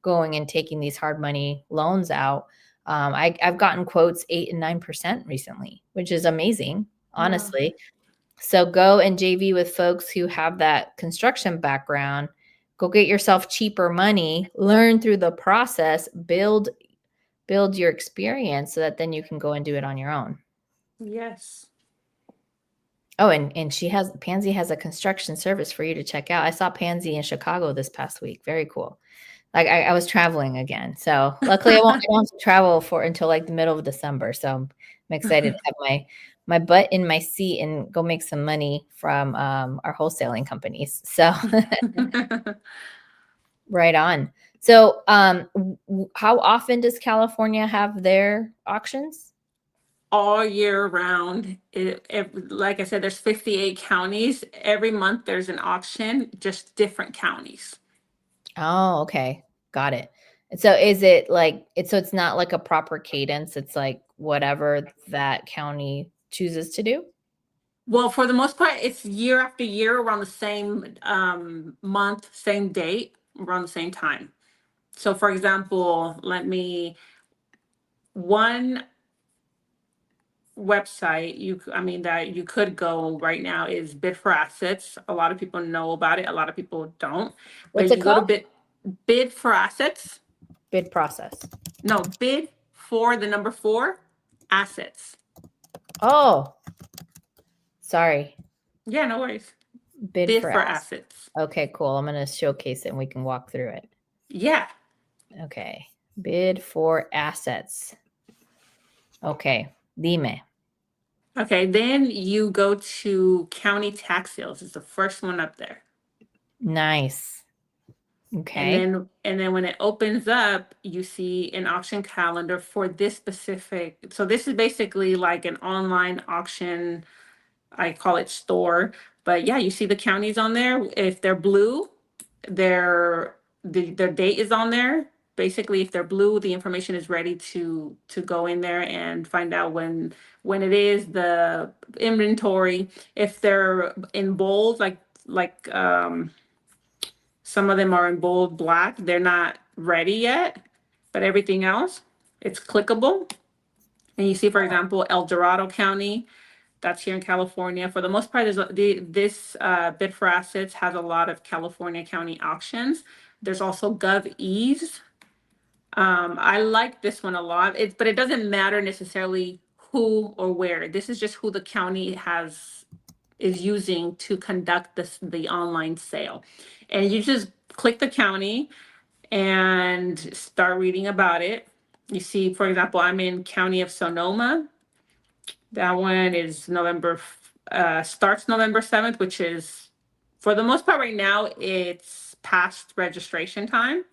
going and taking these hard money loans out. I've gotten quotes 8 and 9% recently, which is amazing, honestly. Wow. So go and JV with folks who have that construction background. Go get yourself cheaper money, learn through the process, build your experience so that then you can go and do it on your own. Yes. Oh, and Pansy has a construction service for you to check out. I saw Pansy in Chicago this past week. Very cool. Like I was traveling again. So luckily I won't have to travel until like the middle of December. So I'm excited to have my butt in my seat and go make some money from our wholesaling companies. So right on. So how often does California have their auctions? all year round. Like I said, there's 58 counties. Every month there's an auction, just different counties. Oh, okay. Got it. And so is it like it's not like a proper cadence, it's like whatever that county chooses to do? Well, for the most part, it's year after year around the same month, same date, around the same time. So, for example, one website that you could go right now is Bid for Assets. A lot of people know about it, a lot of people don't. But What's if it you go to called? Bid for Assets, Bid process. no, Bid for the number 4 assets. Oh, sorry. Yeah, no worries. Bid Bid for for ask. Assets. Okay, cool. I'm going to showcase it and we can walk through it. Yeah. Okay. Bid for assets. Okay. Dime. Okay, then you go to county tax sales. It's the first one up there. Nice. And Okay. then when it opens up, you see an auction calendar for this specific. So this is basically like an online auction. I call it store. But yeah, you see the counties on there. If they're blue, their date is on there. Basically, if they're blue, the information is ready to go in there and find out when it is, the inventory. If they're in bold, like some of them are in bold black, they're not ready yet. But everything else, it's clickable. And you see, for example, El Dorado County, that's here in California. For the most part, this Bid for Assets has a lot of California county auctions. There's also GovEase. I like this one a lot. But it doesn't matter necessarily who or where. This is just who the county is using to conduct the online sale. And you just click the county and start reading about it. You see, for example, I'm in County of Sonoma. That one is starts November 7th, which is, for the most part right now, it's past registration time.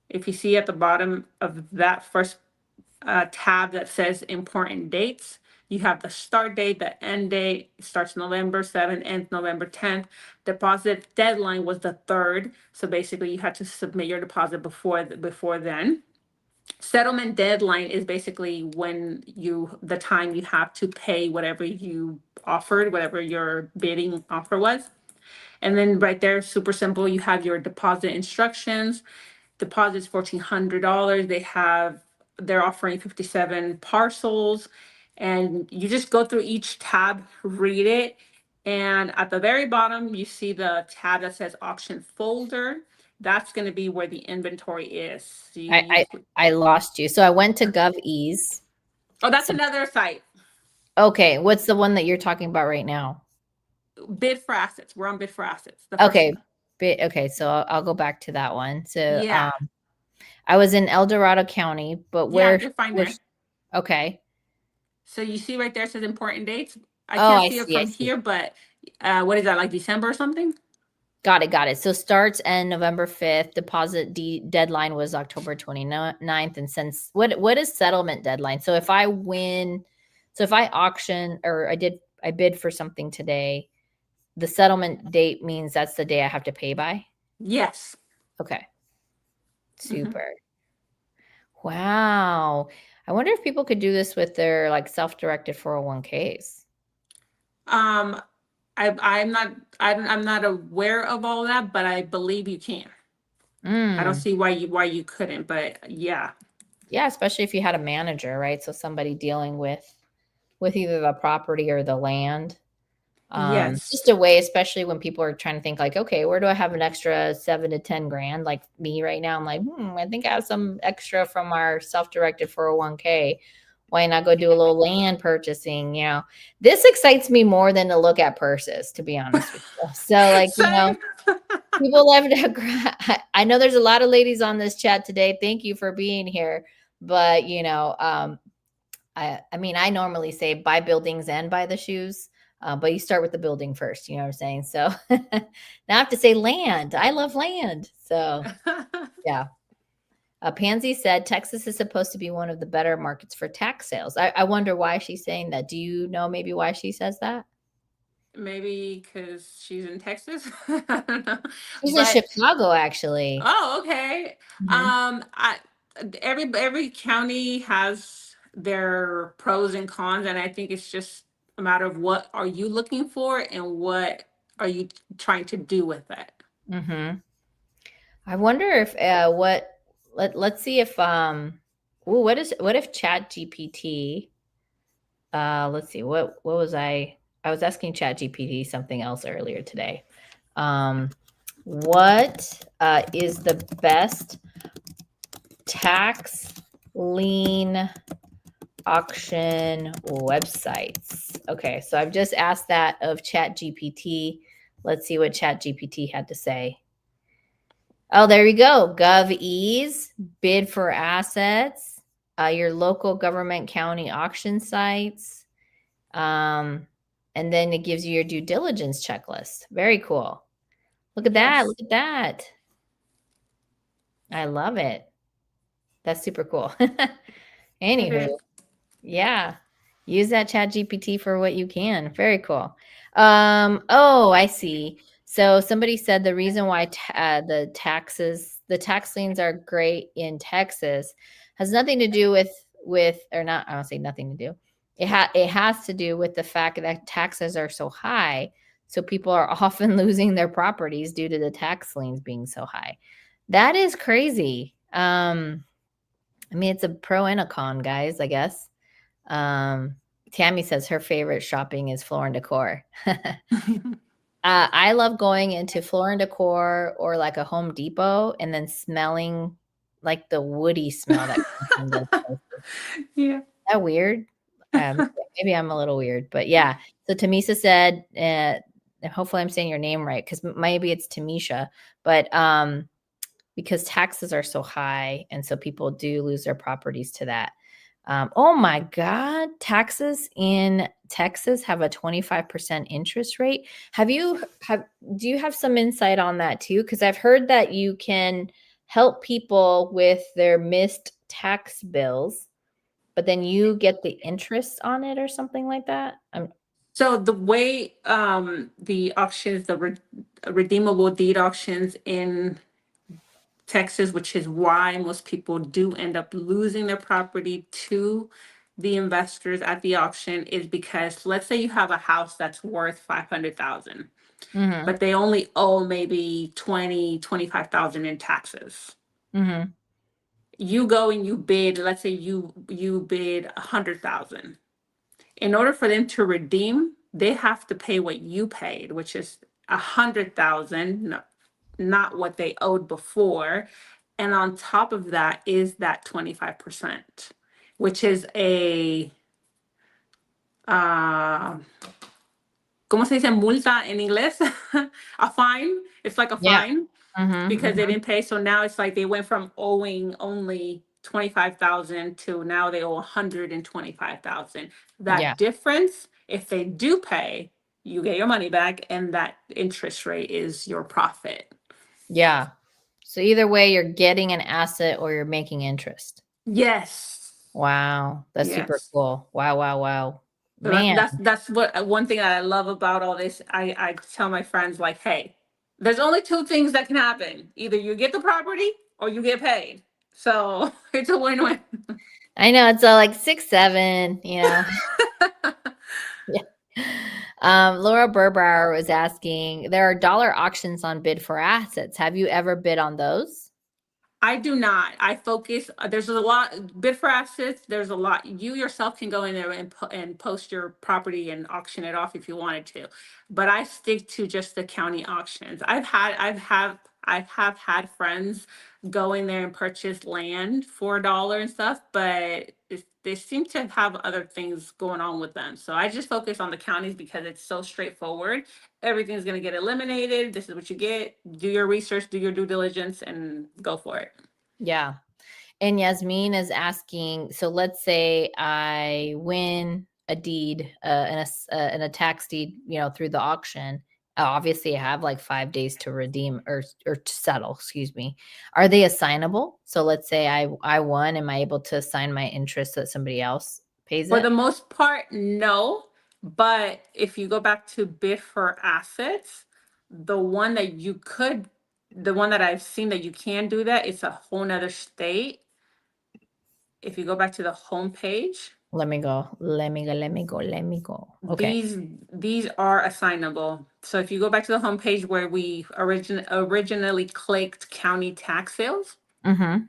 If you see at the bottom of that first tab that says important dates, you have the start date, the end date, starts November 7th, ends November 10th. Deposit deadline was the 3rd. So basically you had to submit your deposit before then. Settlement deadline is basically the time you have to pay whatever you offered, whatever your bidding offer was. And then right there, super simple, you have your deposit instructions. Deposit's $1,400. They're offering 57 parcels. And you just go through each tab, read it. And at the very bottom, you see the tab that says auction folder. That's going to be where the inventory is. So I lost you. So I went to GovEase. Oh, that's So, another site. okay. What's the one that you're talking about right now? Bid for Assets. We're on Bid for Assets. The first Okay. one. Okay. So I'll go back to that one. So Yeah. I was in El Dorado County, but Yeah, you're fine which, there. okay. So you see right there, it says important dates. I Oh, can't I see it see. I from see. here, but what is that, like December or something? Got it. Got it. So starts end November 5th. Deposit deadline was October 29th. And since what is settlement deadline? So if I win, so if I auction or I bid for something today, the settlement date means that's the day I have to pay by. Yes. Okay. Mhm. Super. Wow. I wonder if people could do this with their like self-directed 401ks. Um, I'm not aware of all that, but I believe you can. I don't Mm. see why you couldn't, but yeah. Yeah, especially if you had a manager, right? So somebody dealing with either the property or the land. Yes. Just a way, especially when people are trying to think like, okay, where do I have an extra 7 to 10 grand? Like me right now, I'm like, I think I have some extra from our self-directed 401k. Why not go do a little land purchasing? This excites me more than to look at purses, to be honest with you. So, like, Same. people love to. I know there's a lot of ladies on this chat today. Thank you for being here. But I mean, I normally say buy buildings and buy the shoes, but you start with the building first. You know what I'm saying? So now I have to say land. I love land. So yeah. Pansy said Texas is supposed to be one of the better markets for tax sales. I wonder why she's saying that. Do you know maybe why she says that? Maybe because she's in Texas. I don't know. She's in But Chicago, actually. oh, okay. Mhm. I every county has their pros and cons, and I think it's just a matter of what are you looking for and what are you trying to do with it. Mhm. I wonder if let's see if ooh, what if Chat GPT let's see what was I was asking Chat GPT something else earlier today. Um what is the best tax lien auction websites? Okay, so I've just asked that of Chat GPT. Let's see what Chat GPT had to say. Oh, there you go. GovEase, bid for assets, your local government county auction sites. Um, and then it gives you your due diligence checklist. Very cool. Look at that. Yes, Look at that. I love it. That's super cool. it Anywho, is. yeah. Use that Chat GPT for what you can. Very cool. Oh, I see. So somebody said the reason why the tax liens are great in Texas has nothing to do with or not, I don't say nothing to do. It has to do with the fact that taxes are so high, so people are often losing their properties due to the tax liens being so high. That is crazy. I mean, it's a pro and a con, guys, I guess. Um, Tammy says her favorite shopping is Floor and Decor. I love going into Floor and Decor or like a Home Depot and then smelling like the woody smell that comes from those places. Yeah. Is that weird? Maybe I'm a little weird, but yeah. So Tamisa said, and hopefully I'm saying your name right because maybe it's Tamisha, but because taxes are so high, and so people do lose their properties to that. Oh my God, taxes in Texas have a 25% interest rate. Do you have some insight on that too? Because I've heard that you can help people with their missed tax bills, but then you get the interest on it or something like that. So the way the auctions, redeemable deed auctions in Texas, which is why most people do end up losing their property to the investors at the auction, is because let's say you have a house that's worth 500,000, Mm-hmm, but they only owe maybe 25,000 in taxes. mm-hmm. You go and you bid, let's say you bid 100,000. In order for them to redeem, they have to pay what you paid, which is 100,000, not what they owed before. And on top of that is that 25%, which is uh, ¿cómo se dice multa en inglés? A fine. It's like a Yeah. fine Mm-hmm, because they mm-hmm. didn't pay. So now it's like they went from owing only 25,000 to now they owe 125,000. Yeah. That difference, if they do pay, you get your money back, and that interest rate is your profit. Yeah. So either way, you're getting an asset or you're making interest. Yes. Wow, that's super Yes. cool. Wow, wow, wow. So Man, that's what one thing that I love about all this. I tell my friends like, hey, there's only two things that can happen. Either you get the property or you get paid. So it's a win-win. I know it's all like 6, 7, you know. Yeah. Laura Burbauer was asking, there are dollar auctions on bid for assets. Have you ever bid on those? I do not. I focus. There's a lot bid for assets. There's a lot. You yourself can go in there and post your property and auction it off if you wanted to, but I stick to just the county auctions. I have had friends go in there and purchase land for $1 and stuff, but they seem to have other things going on with them. So I just focus on the counties because it's so straightforward. Everything's going to get eliminated. This is what you get. Do your research, do your due diligence, and go for it. Yeah. And Yasmin is asking, so let's say I win a deed in a tax deed, through the auction. obviously I have like 5 days to redeem or to settle, excuse me. Are they assignable? So let's say I won, am I able to assign my interest so that somebody else pays For it? the most part, no. But if you go back to bid for assets, the one that you could, the one that I've seen that you can do that, it's a whole nother state. If you go back to the home page, Let me go. Let me go. Let me go. Let me go. Okay. these these are assignable. So if you go back to the home page where we originally clicked county tax sales, Mhm.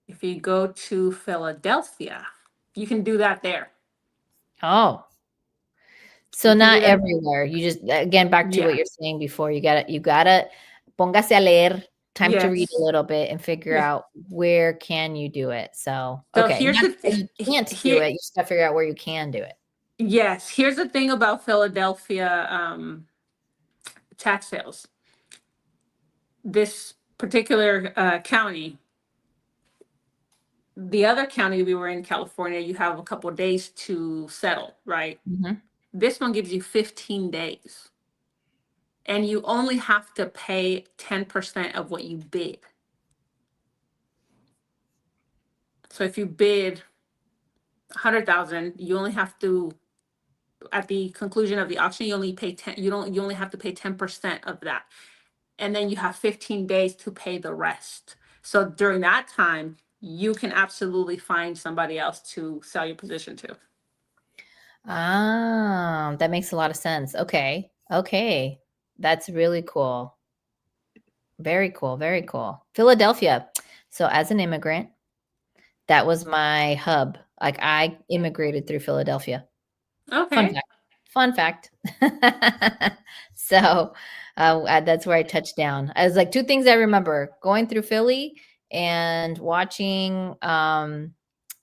if you go to Philadelphia, you can do that there. Oh. So You can do not that. everywhere. You just again back to what Yeah. you're saying before. You gotta póngase a leer, time to read a Yes. little bit and figure Yeah. out where can you do it. So, So okay, here's not the to say you can't do here. it. You just gotta figure out where you can do it. Yes, here's the thing about Philadelphia tax sales. This particular county, the other county we were in, California, you have a couple of days to settle, right? Mhm. This one gives you 15 days, and you only have to pay 10% of what you bid. So if you bid 100,000, you only have to, at the conclusion of the auction, you only pay 10. You only have to pay 10% of that, and then you have 15 days to pay the rest. So during that time, you can absolutely find somebody else to sell your position to. That makes a lot of sense. Okay. Okay. That's really cool. Very cool. Very cool. Philadelphia. So as an immigrant, that was my hub. Like I immigrated through Philadelphia. Fun Okay. fact. Fun fact. So, that's where I touched down. I was like 2 things I remember, going through Philly and watching, oh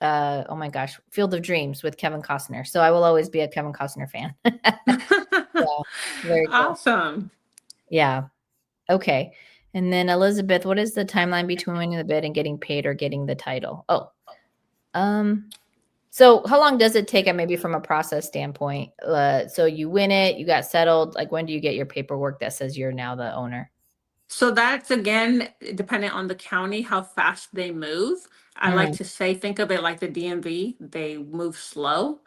my gosh, Field of Dreams with Kevin Costner. So I will always be a Kevin Costner fan. Yeah, very cool. Awesome. Yeah, okay. And then Elizabeth, what is the timeline between winning the bid and getting paid or getting the title? Oh, um so how long does it take, maybe from a process standpoint? So you win it, you got settled. Like when do you get your paperwork that says you're now the owner? So that's again dependent on the county, how fast they move. I like Mhm. to say, think of it like the DMV, they move slow.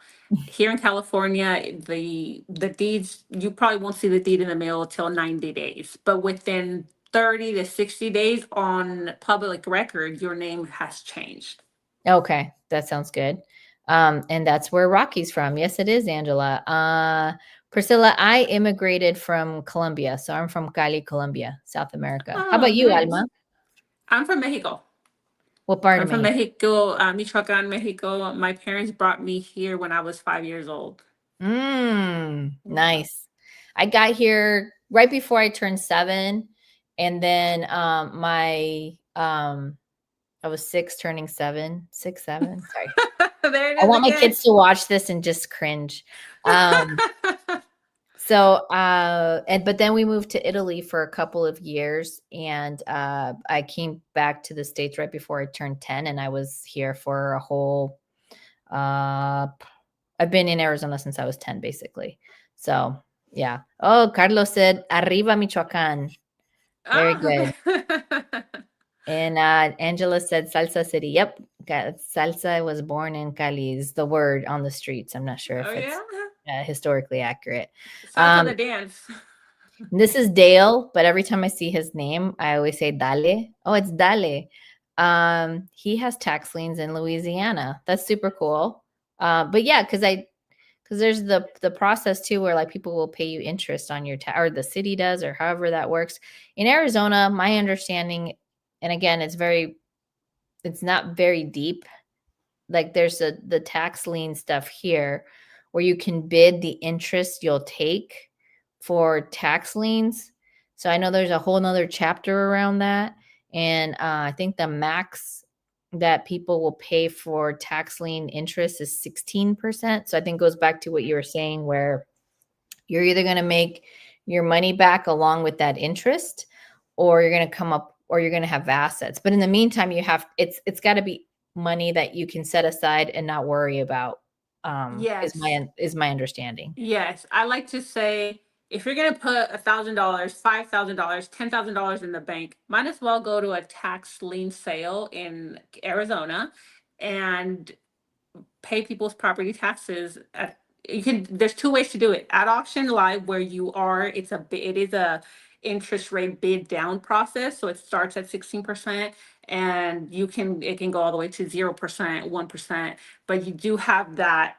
Here in California, the deeds, you probably won't see the deed in the mail till 90 days. But within 30 to 60 days on public record, your name has changed. Okay, that sounds good. And that's where Rocky's from. Yes, it is, Angela. Priscilla, I immigrated from Colombia, so I'm from Cali, Colombia, South America. How Oh, about you, nice. Alma? I'm from Mexico. What part I'm of from Mexico? Mexico, Michoacan, Mexico. My parents brought me here when I was 5 years old. Nice. I got here right before I turned 7, and then I was 6 turning 7, 6, 7. Sorry. There it I is want my again. kids to watch this and just cringe. Um, so, and but then we moved to Italy for a couple of years, and I came back to the States right before I turned 10, and I was here for a whole uh I've been in Arizona since I was 10, basically. So, yeah. Oh, Carlos said, Arriba Michoacan. Very Oh, good. okay. And Angela said Salsa City. Yep. Salsa was born in Cali is the word on the streets. I'm not sure Oh if yeah. it's historically accurate. Salsa the dance. This is Dale, but every time I see his name, I always say Dale. Oh, it's Dale. He has tax liens in Louisiana. That's super cool. But yeah, because there's the process too where like people will pay you interest on your or the city does or however that works. In Arizona, my understanding, and again, it's not very deep. Like there's the tax lien stuff here where you can bid the interest you'll take for tax liens. So I know there's a whole nother chapter around that. And I think the max that people will pay for tax lien interest is 16%. So I think it goes back to what you were saying, where you're either going to make your money back along with that interest, or you're going to come up, or you're going to have assets. But in the meantime, it's got to be money that you can set aside and not worry about. Is Yes. my understanding. Yes. I like to say if you're going to put $1,000, $5,000, $10,000 in the bank, might as well go to a tax lien sale in Arizona and pay people's property taxes at, you can, there's two ways to do it: at auction live, where you are, it is a interest rate bid down process, so it starts at 16%, and it can go all the way to 0%, 1%, but you do have that,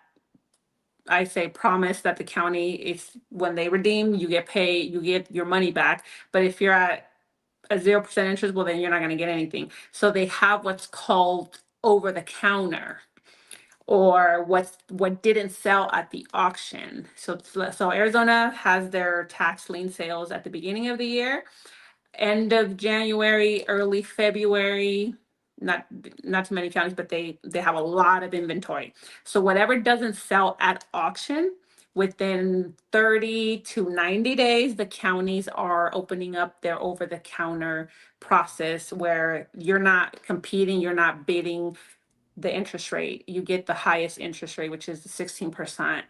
I say, promise that the county, if when they redeem, you get paid, you get your money back. But if you're at a 0% interest, well, then you're not going to get anything. So they have what's called over the counter, or what didn't sell at the auction. So Arizona has their tax lien sales at the beginning of the year, end of January, early February. Not not too many counties, but they have a lot of inventory. So whatever doesn't sell at auction, within 30 to 90 days, the counties are opening up their over the counter process, where you're not competing, you're not bidding the interest rate. You get the highest interest rate, which is the 16%.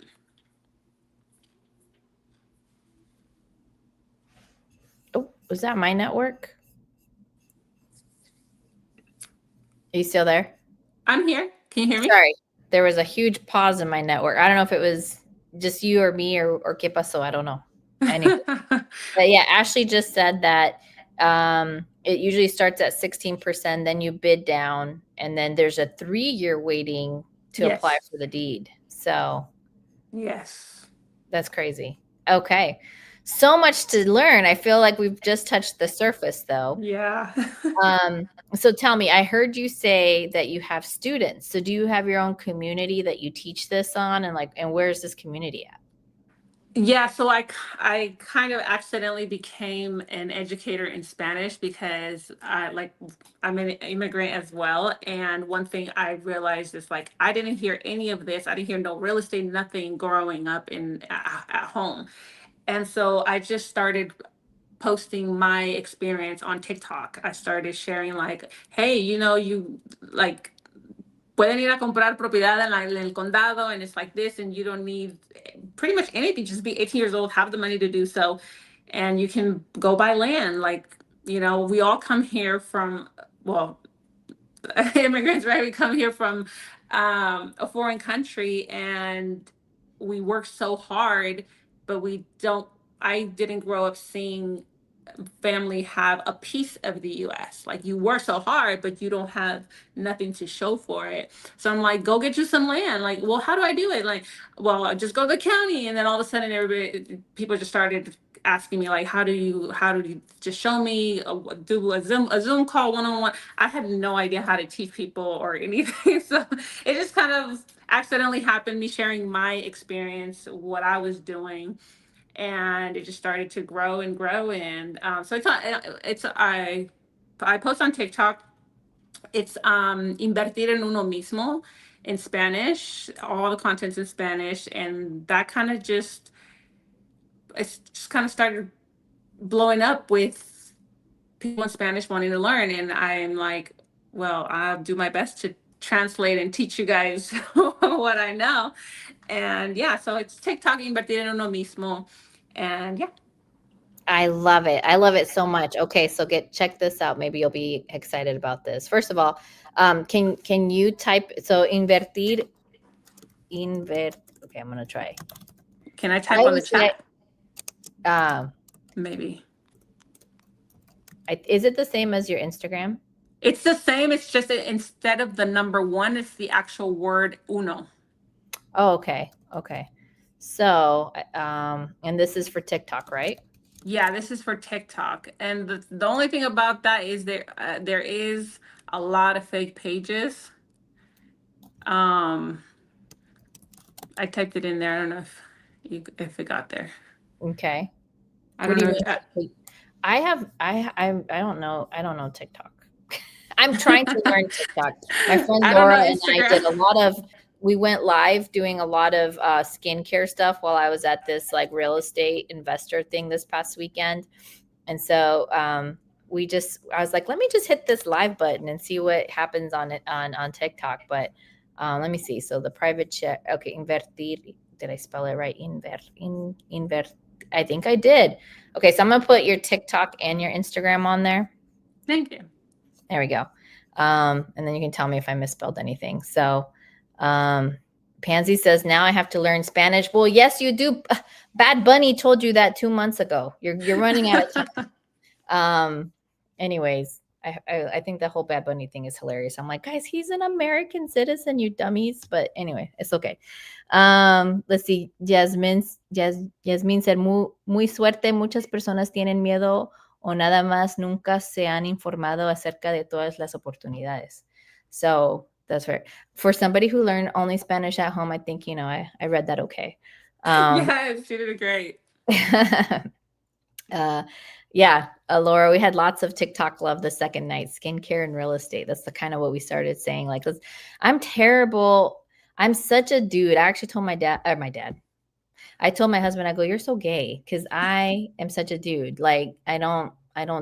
Oh, was that my network? Are you still there? I'm here. Can you hear me? Sorry, there was a huge pause in my network. I don't know if it was just you or me or qué pasó. I don't know. Anyway, but yeah, Ashley just said that it usually starts at 16%, then you bid down, and then there's a 3-year waiting to apply Yes. for the deed. So Yes. that's crazy. Okay. So much to learn. I feel like we've just touched the surface though. Yeah. So tell me, I heard you say that you have students. So do you have your own community that you teach this on, and where's this community at? Yeah, so I kind of accidentally became an educator in Spanish because I'm an immigrant as well. And one thing I realized is, like, I didn't hear any of this. I didn't hear no real estate, nothing growing up at home. And so I just started posting my experience on TikTok. I started sharing, like, hey, you like pueden ir a comprar propiedad en el condado, and it's like this, and you don't need pretty much anything. Just be 18 years old, have the money to do so, and you can go buy land. Like, we all come here from, well, immigrants, right? We come here from a foreign country, and we work so hard, but I didn't grow up seeing family have a piece of the US. Like, you work so hard, but you don't have nothing to show for it. So I'm like, go get you some land. Like, well, how do I do it? Like, well, I just go to the county. And then all of a sudden, people just started asking me, like, how do you just show me, do a Zoom call one-on-one. I had no idea how to teach people or anything. So it just kind of accidentally happened, me sharing my experience, what I was doing, and it just started to grow and grow. And so I post on TikTok. It's invertir en uno mismo in Spanish. All the content's in Spanish, and that kind of it's just kind of started blowing up with people in Spanish wanting to learn. And I'm like, well, I'll do my best to translate and teach you guys what I know. And yeah, so it's TikTok, invertir en uno mismo. And yeah. I love it. I love it so much. Okay, so check this out. Maybe you'll be excited about this. First of all, can you type, so invertir, okay, I'm gonna try. Can I type on the chat? Maybe. Is it the same as your Instagram? It's the same. It's just that instead of the number 1, it's the actual word uno. Oh, okay. Okay. So, and this is for TikTok, right? Yeah, this is for TikTok. And the only thing about that is there is a lot of fake pages. I typed it in there. I don't know if it got there. Okay. I don't know. I don't know. I don't know TikTok. I'm trying to learn TikTok. My friend I don't know Laura and I Instagram. we went live doing a lot of skincare stuff while I was at this like real estate investor thing this past weekend. And so I was like, let me just hit this live button and see what happens on TikTok. But let me see. So the private chat, okay, invertir. Did I spell it right? Invertir I think I did. Okay, so I'm gonna put your TikTok and your Instagram on there. Thank you. There we go. And then you can tell me if I misspelled anything. So, Pansy says, now I have to learn Spanish. Well, yes, you do. Bad Bunny told you that 2 months ago. You're running out of time. Anyways, I think the whole Bad Bunny thing is hilarious. I'm like, guys, he's an American citizen, you dummies. But anyway, it's okay. Let's see. Yasmin said, muy suerte, muchas personas tienen miedo o nada más nunca se han informado acerca de todas las oportunidades. So that's right. For somebody who learned only Spanish at home, I think, I read that okay. Yes, she did great. Yeah, Laura, we had lots of TikTok love the second night, skincare and real estate. That's the kind of what we started saying. Like, I'm terrible. I'm such a dude. I actually told my dad. I told my husband, I go, you're so gay because I am such a dude. Like, I don't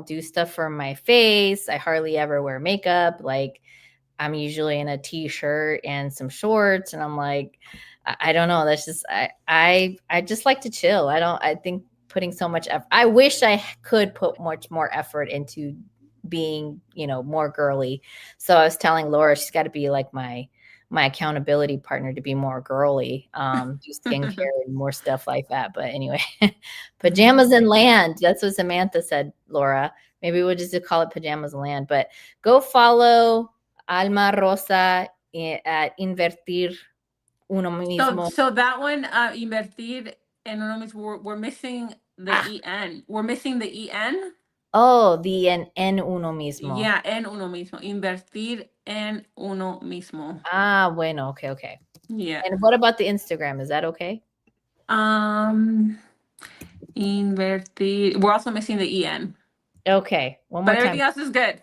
do stuff for my face. I hardly ever wear makeup. Like, I'm usually in a t-shirt and some shorts, and I'm like, I don't know. That's just I just like to chill. I think putting so much effort. I wish I could put much more effort into being, more girly. So I was telling Laura she's got to be like my accountability partner to be more girly, do skincare and more stuff like that. But anyway, pajamas and land. That's what Samantha said, Laura. Maybe we'll just call it pajamas and land. But go follow Alma Rosa at Invertir Uno Mismo. So that one, invertir en uno mismo, we're missing the en. We're missing the en. Oh, the en uno mismo. Yeah, en uno mismo. Invertir en uno mismo. Bueno, okay. Yeah. And what about the Instagram? Is that okay? Invertir. We're also missing the en. Okay, one more but everything time. else is good.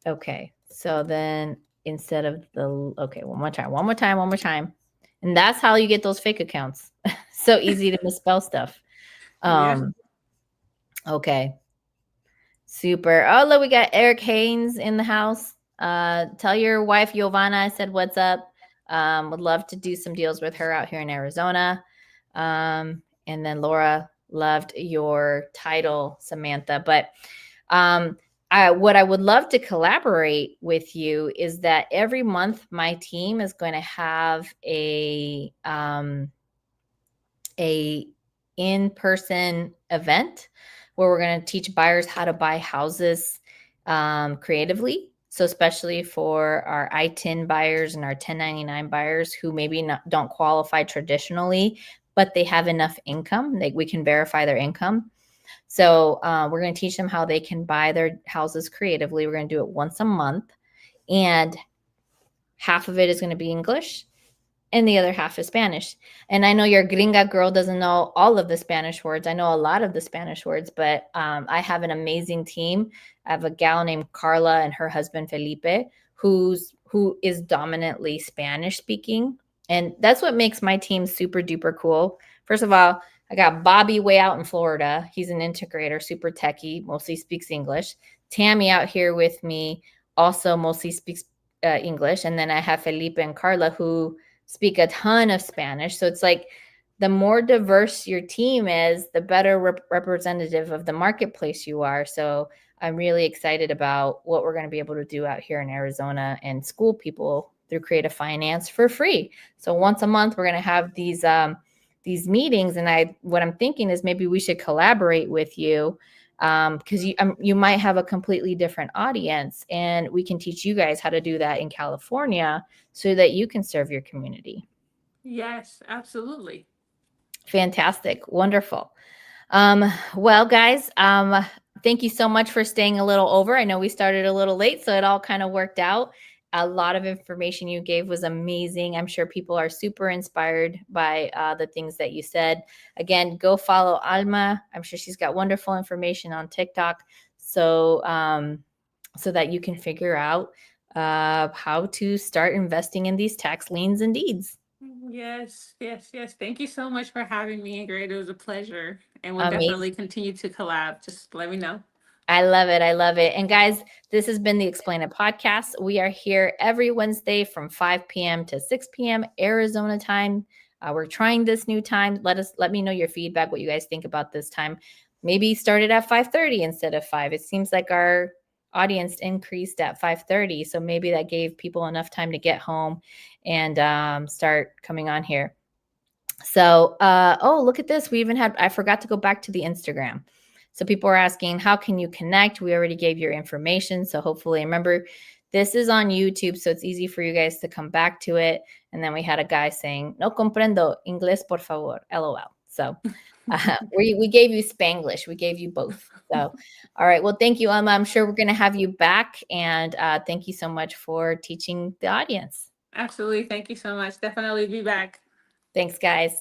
Okay, so then instead of one more time. And that's how you get those fake accounts. So easy to misspell stuff. Yeah. Okay. Super. Oh, look, we got Eric Haynes in the house. Tell your wife, Giovanna, I said, what's up? Would love to do some deals with her out here in Arizona. And then Laura, loved your title, Samantha. But what I would love to collaborate with you is that every month my team is going to have a in-person event where we're going to teach buyers how to buy houses creatively. So especially for our I-10 buyers and our 1099 buyers who maybe don't qualify traditionally, but they have enough income, we can verify their income. So we're going to teach them how they can buy their houses creatively. We're going to do it once a month, and half of it is going to be English and the other half is Spanish. And I know your gringa girl doesn't know all of the Spanish words. I know a lot of the Spanish words, but I have an amazing team. I have a gal named Carla and her husband Felipe, who is dominantly Spanish speaking. And that's what makes my team super duper cool. First of all, I got Bobby way out in Florida. He's an integrator, super techie, mostly speaks English. Tammy out here with me also mostly speaks English. And then I have Felipe and Carla who speak a ton of Spanish. So it's like the more diverse your team is, the better representative of the marketplace you are. So I'm really excited about what we're going to be able to do out here in Arizona and school people through creative finance for free. So once a month, we're going to have these meetings. And what I'm thinking is maybe we should collaborate with you because you might have a completely different audience, and we can teach you guys how to do that in California so that you can serve your community. Yes, absolutely. Fantastic. Wonderful. Well, guys, thank you so much for staying a little over. I know we started a little late, so it all kind of worked out. A lot of information you gave was amazing. I'm sure people are super inspired by the things that you said. Again, go follow Alma. I'm sure she's got wonderful information on TikTok. So that you can figure out how to start investing in these tax liens and deeds. Yes. Thank you so much for having me, Ingryd. It was a pleasure. And we'll definitely continue to collab. Just let me know. I love it. And guys, this has been the Explain It podcast. We are here every Wednesday from 5 p.m. to 6 p.m. Arizona time. We're trying this new time. Let me know your feedback, what you guys think about this time. Maybe start it at 5:30 instead of 5. It seems like our audience increased at 5:30, so maybe that gave people enough time to get home and start coming on here. So, oh, look at this. We even had, I forgot to go back to the Instagram. So people are asking, how can you connect? We already gave your information. So hopefully, remember, this is on YouTube, so it's easy for you guys to come back to it. And then we had a guy saying, no comprendo inglés, por favor, LOL. So we gave you Spanglish. We gave you both. So, all right. Well, thank you, Alma. I'm sure we're going to have you back. And thank you so much for teaching the audience. Absolutely. Thank you so much. Definitely be back. Thanks, guys.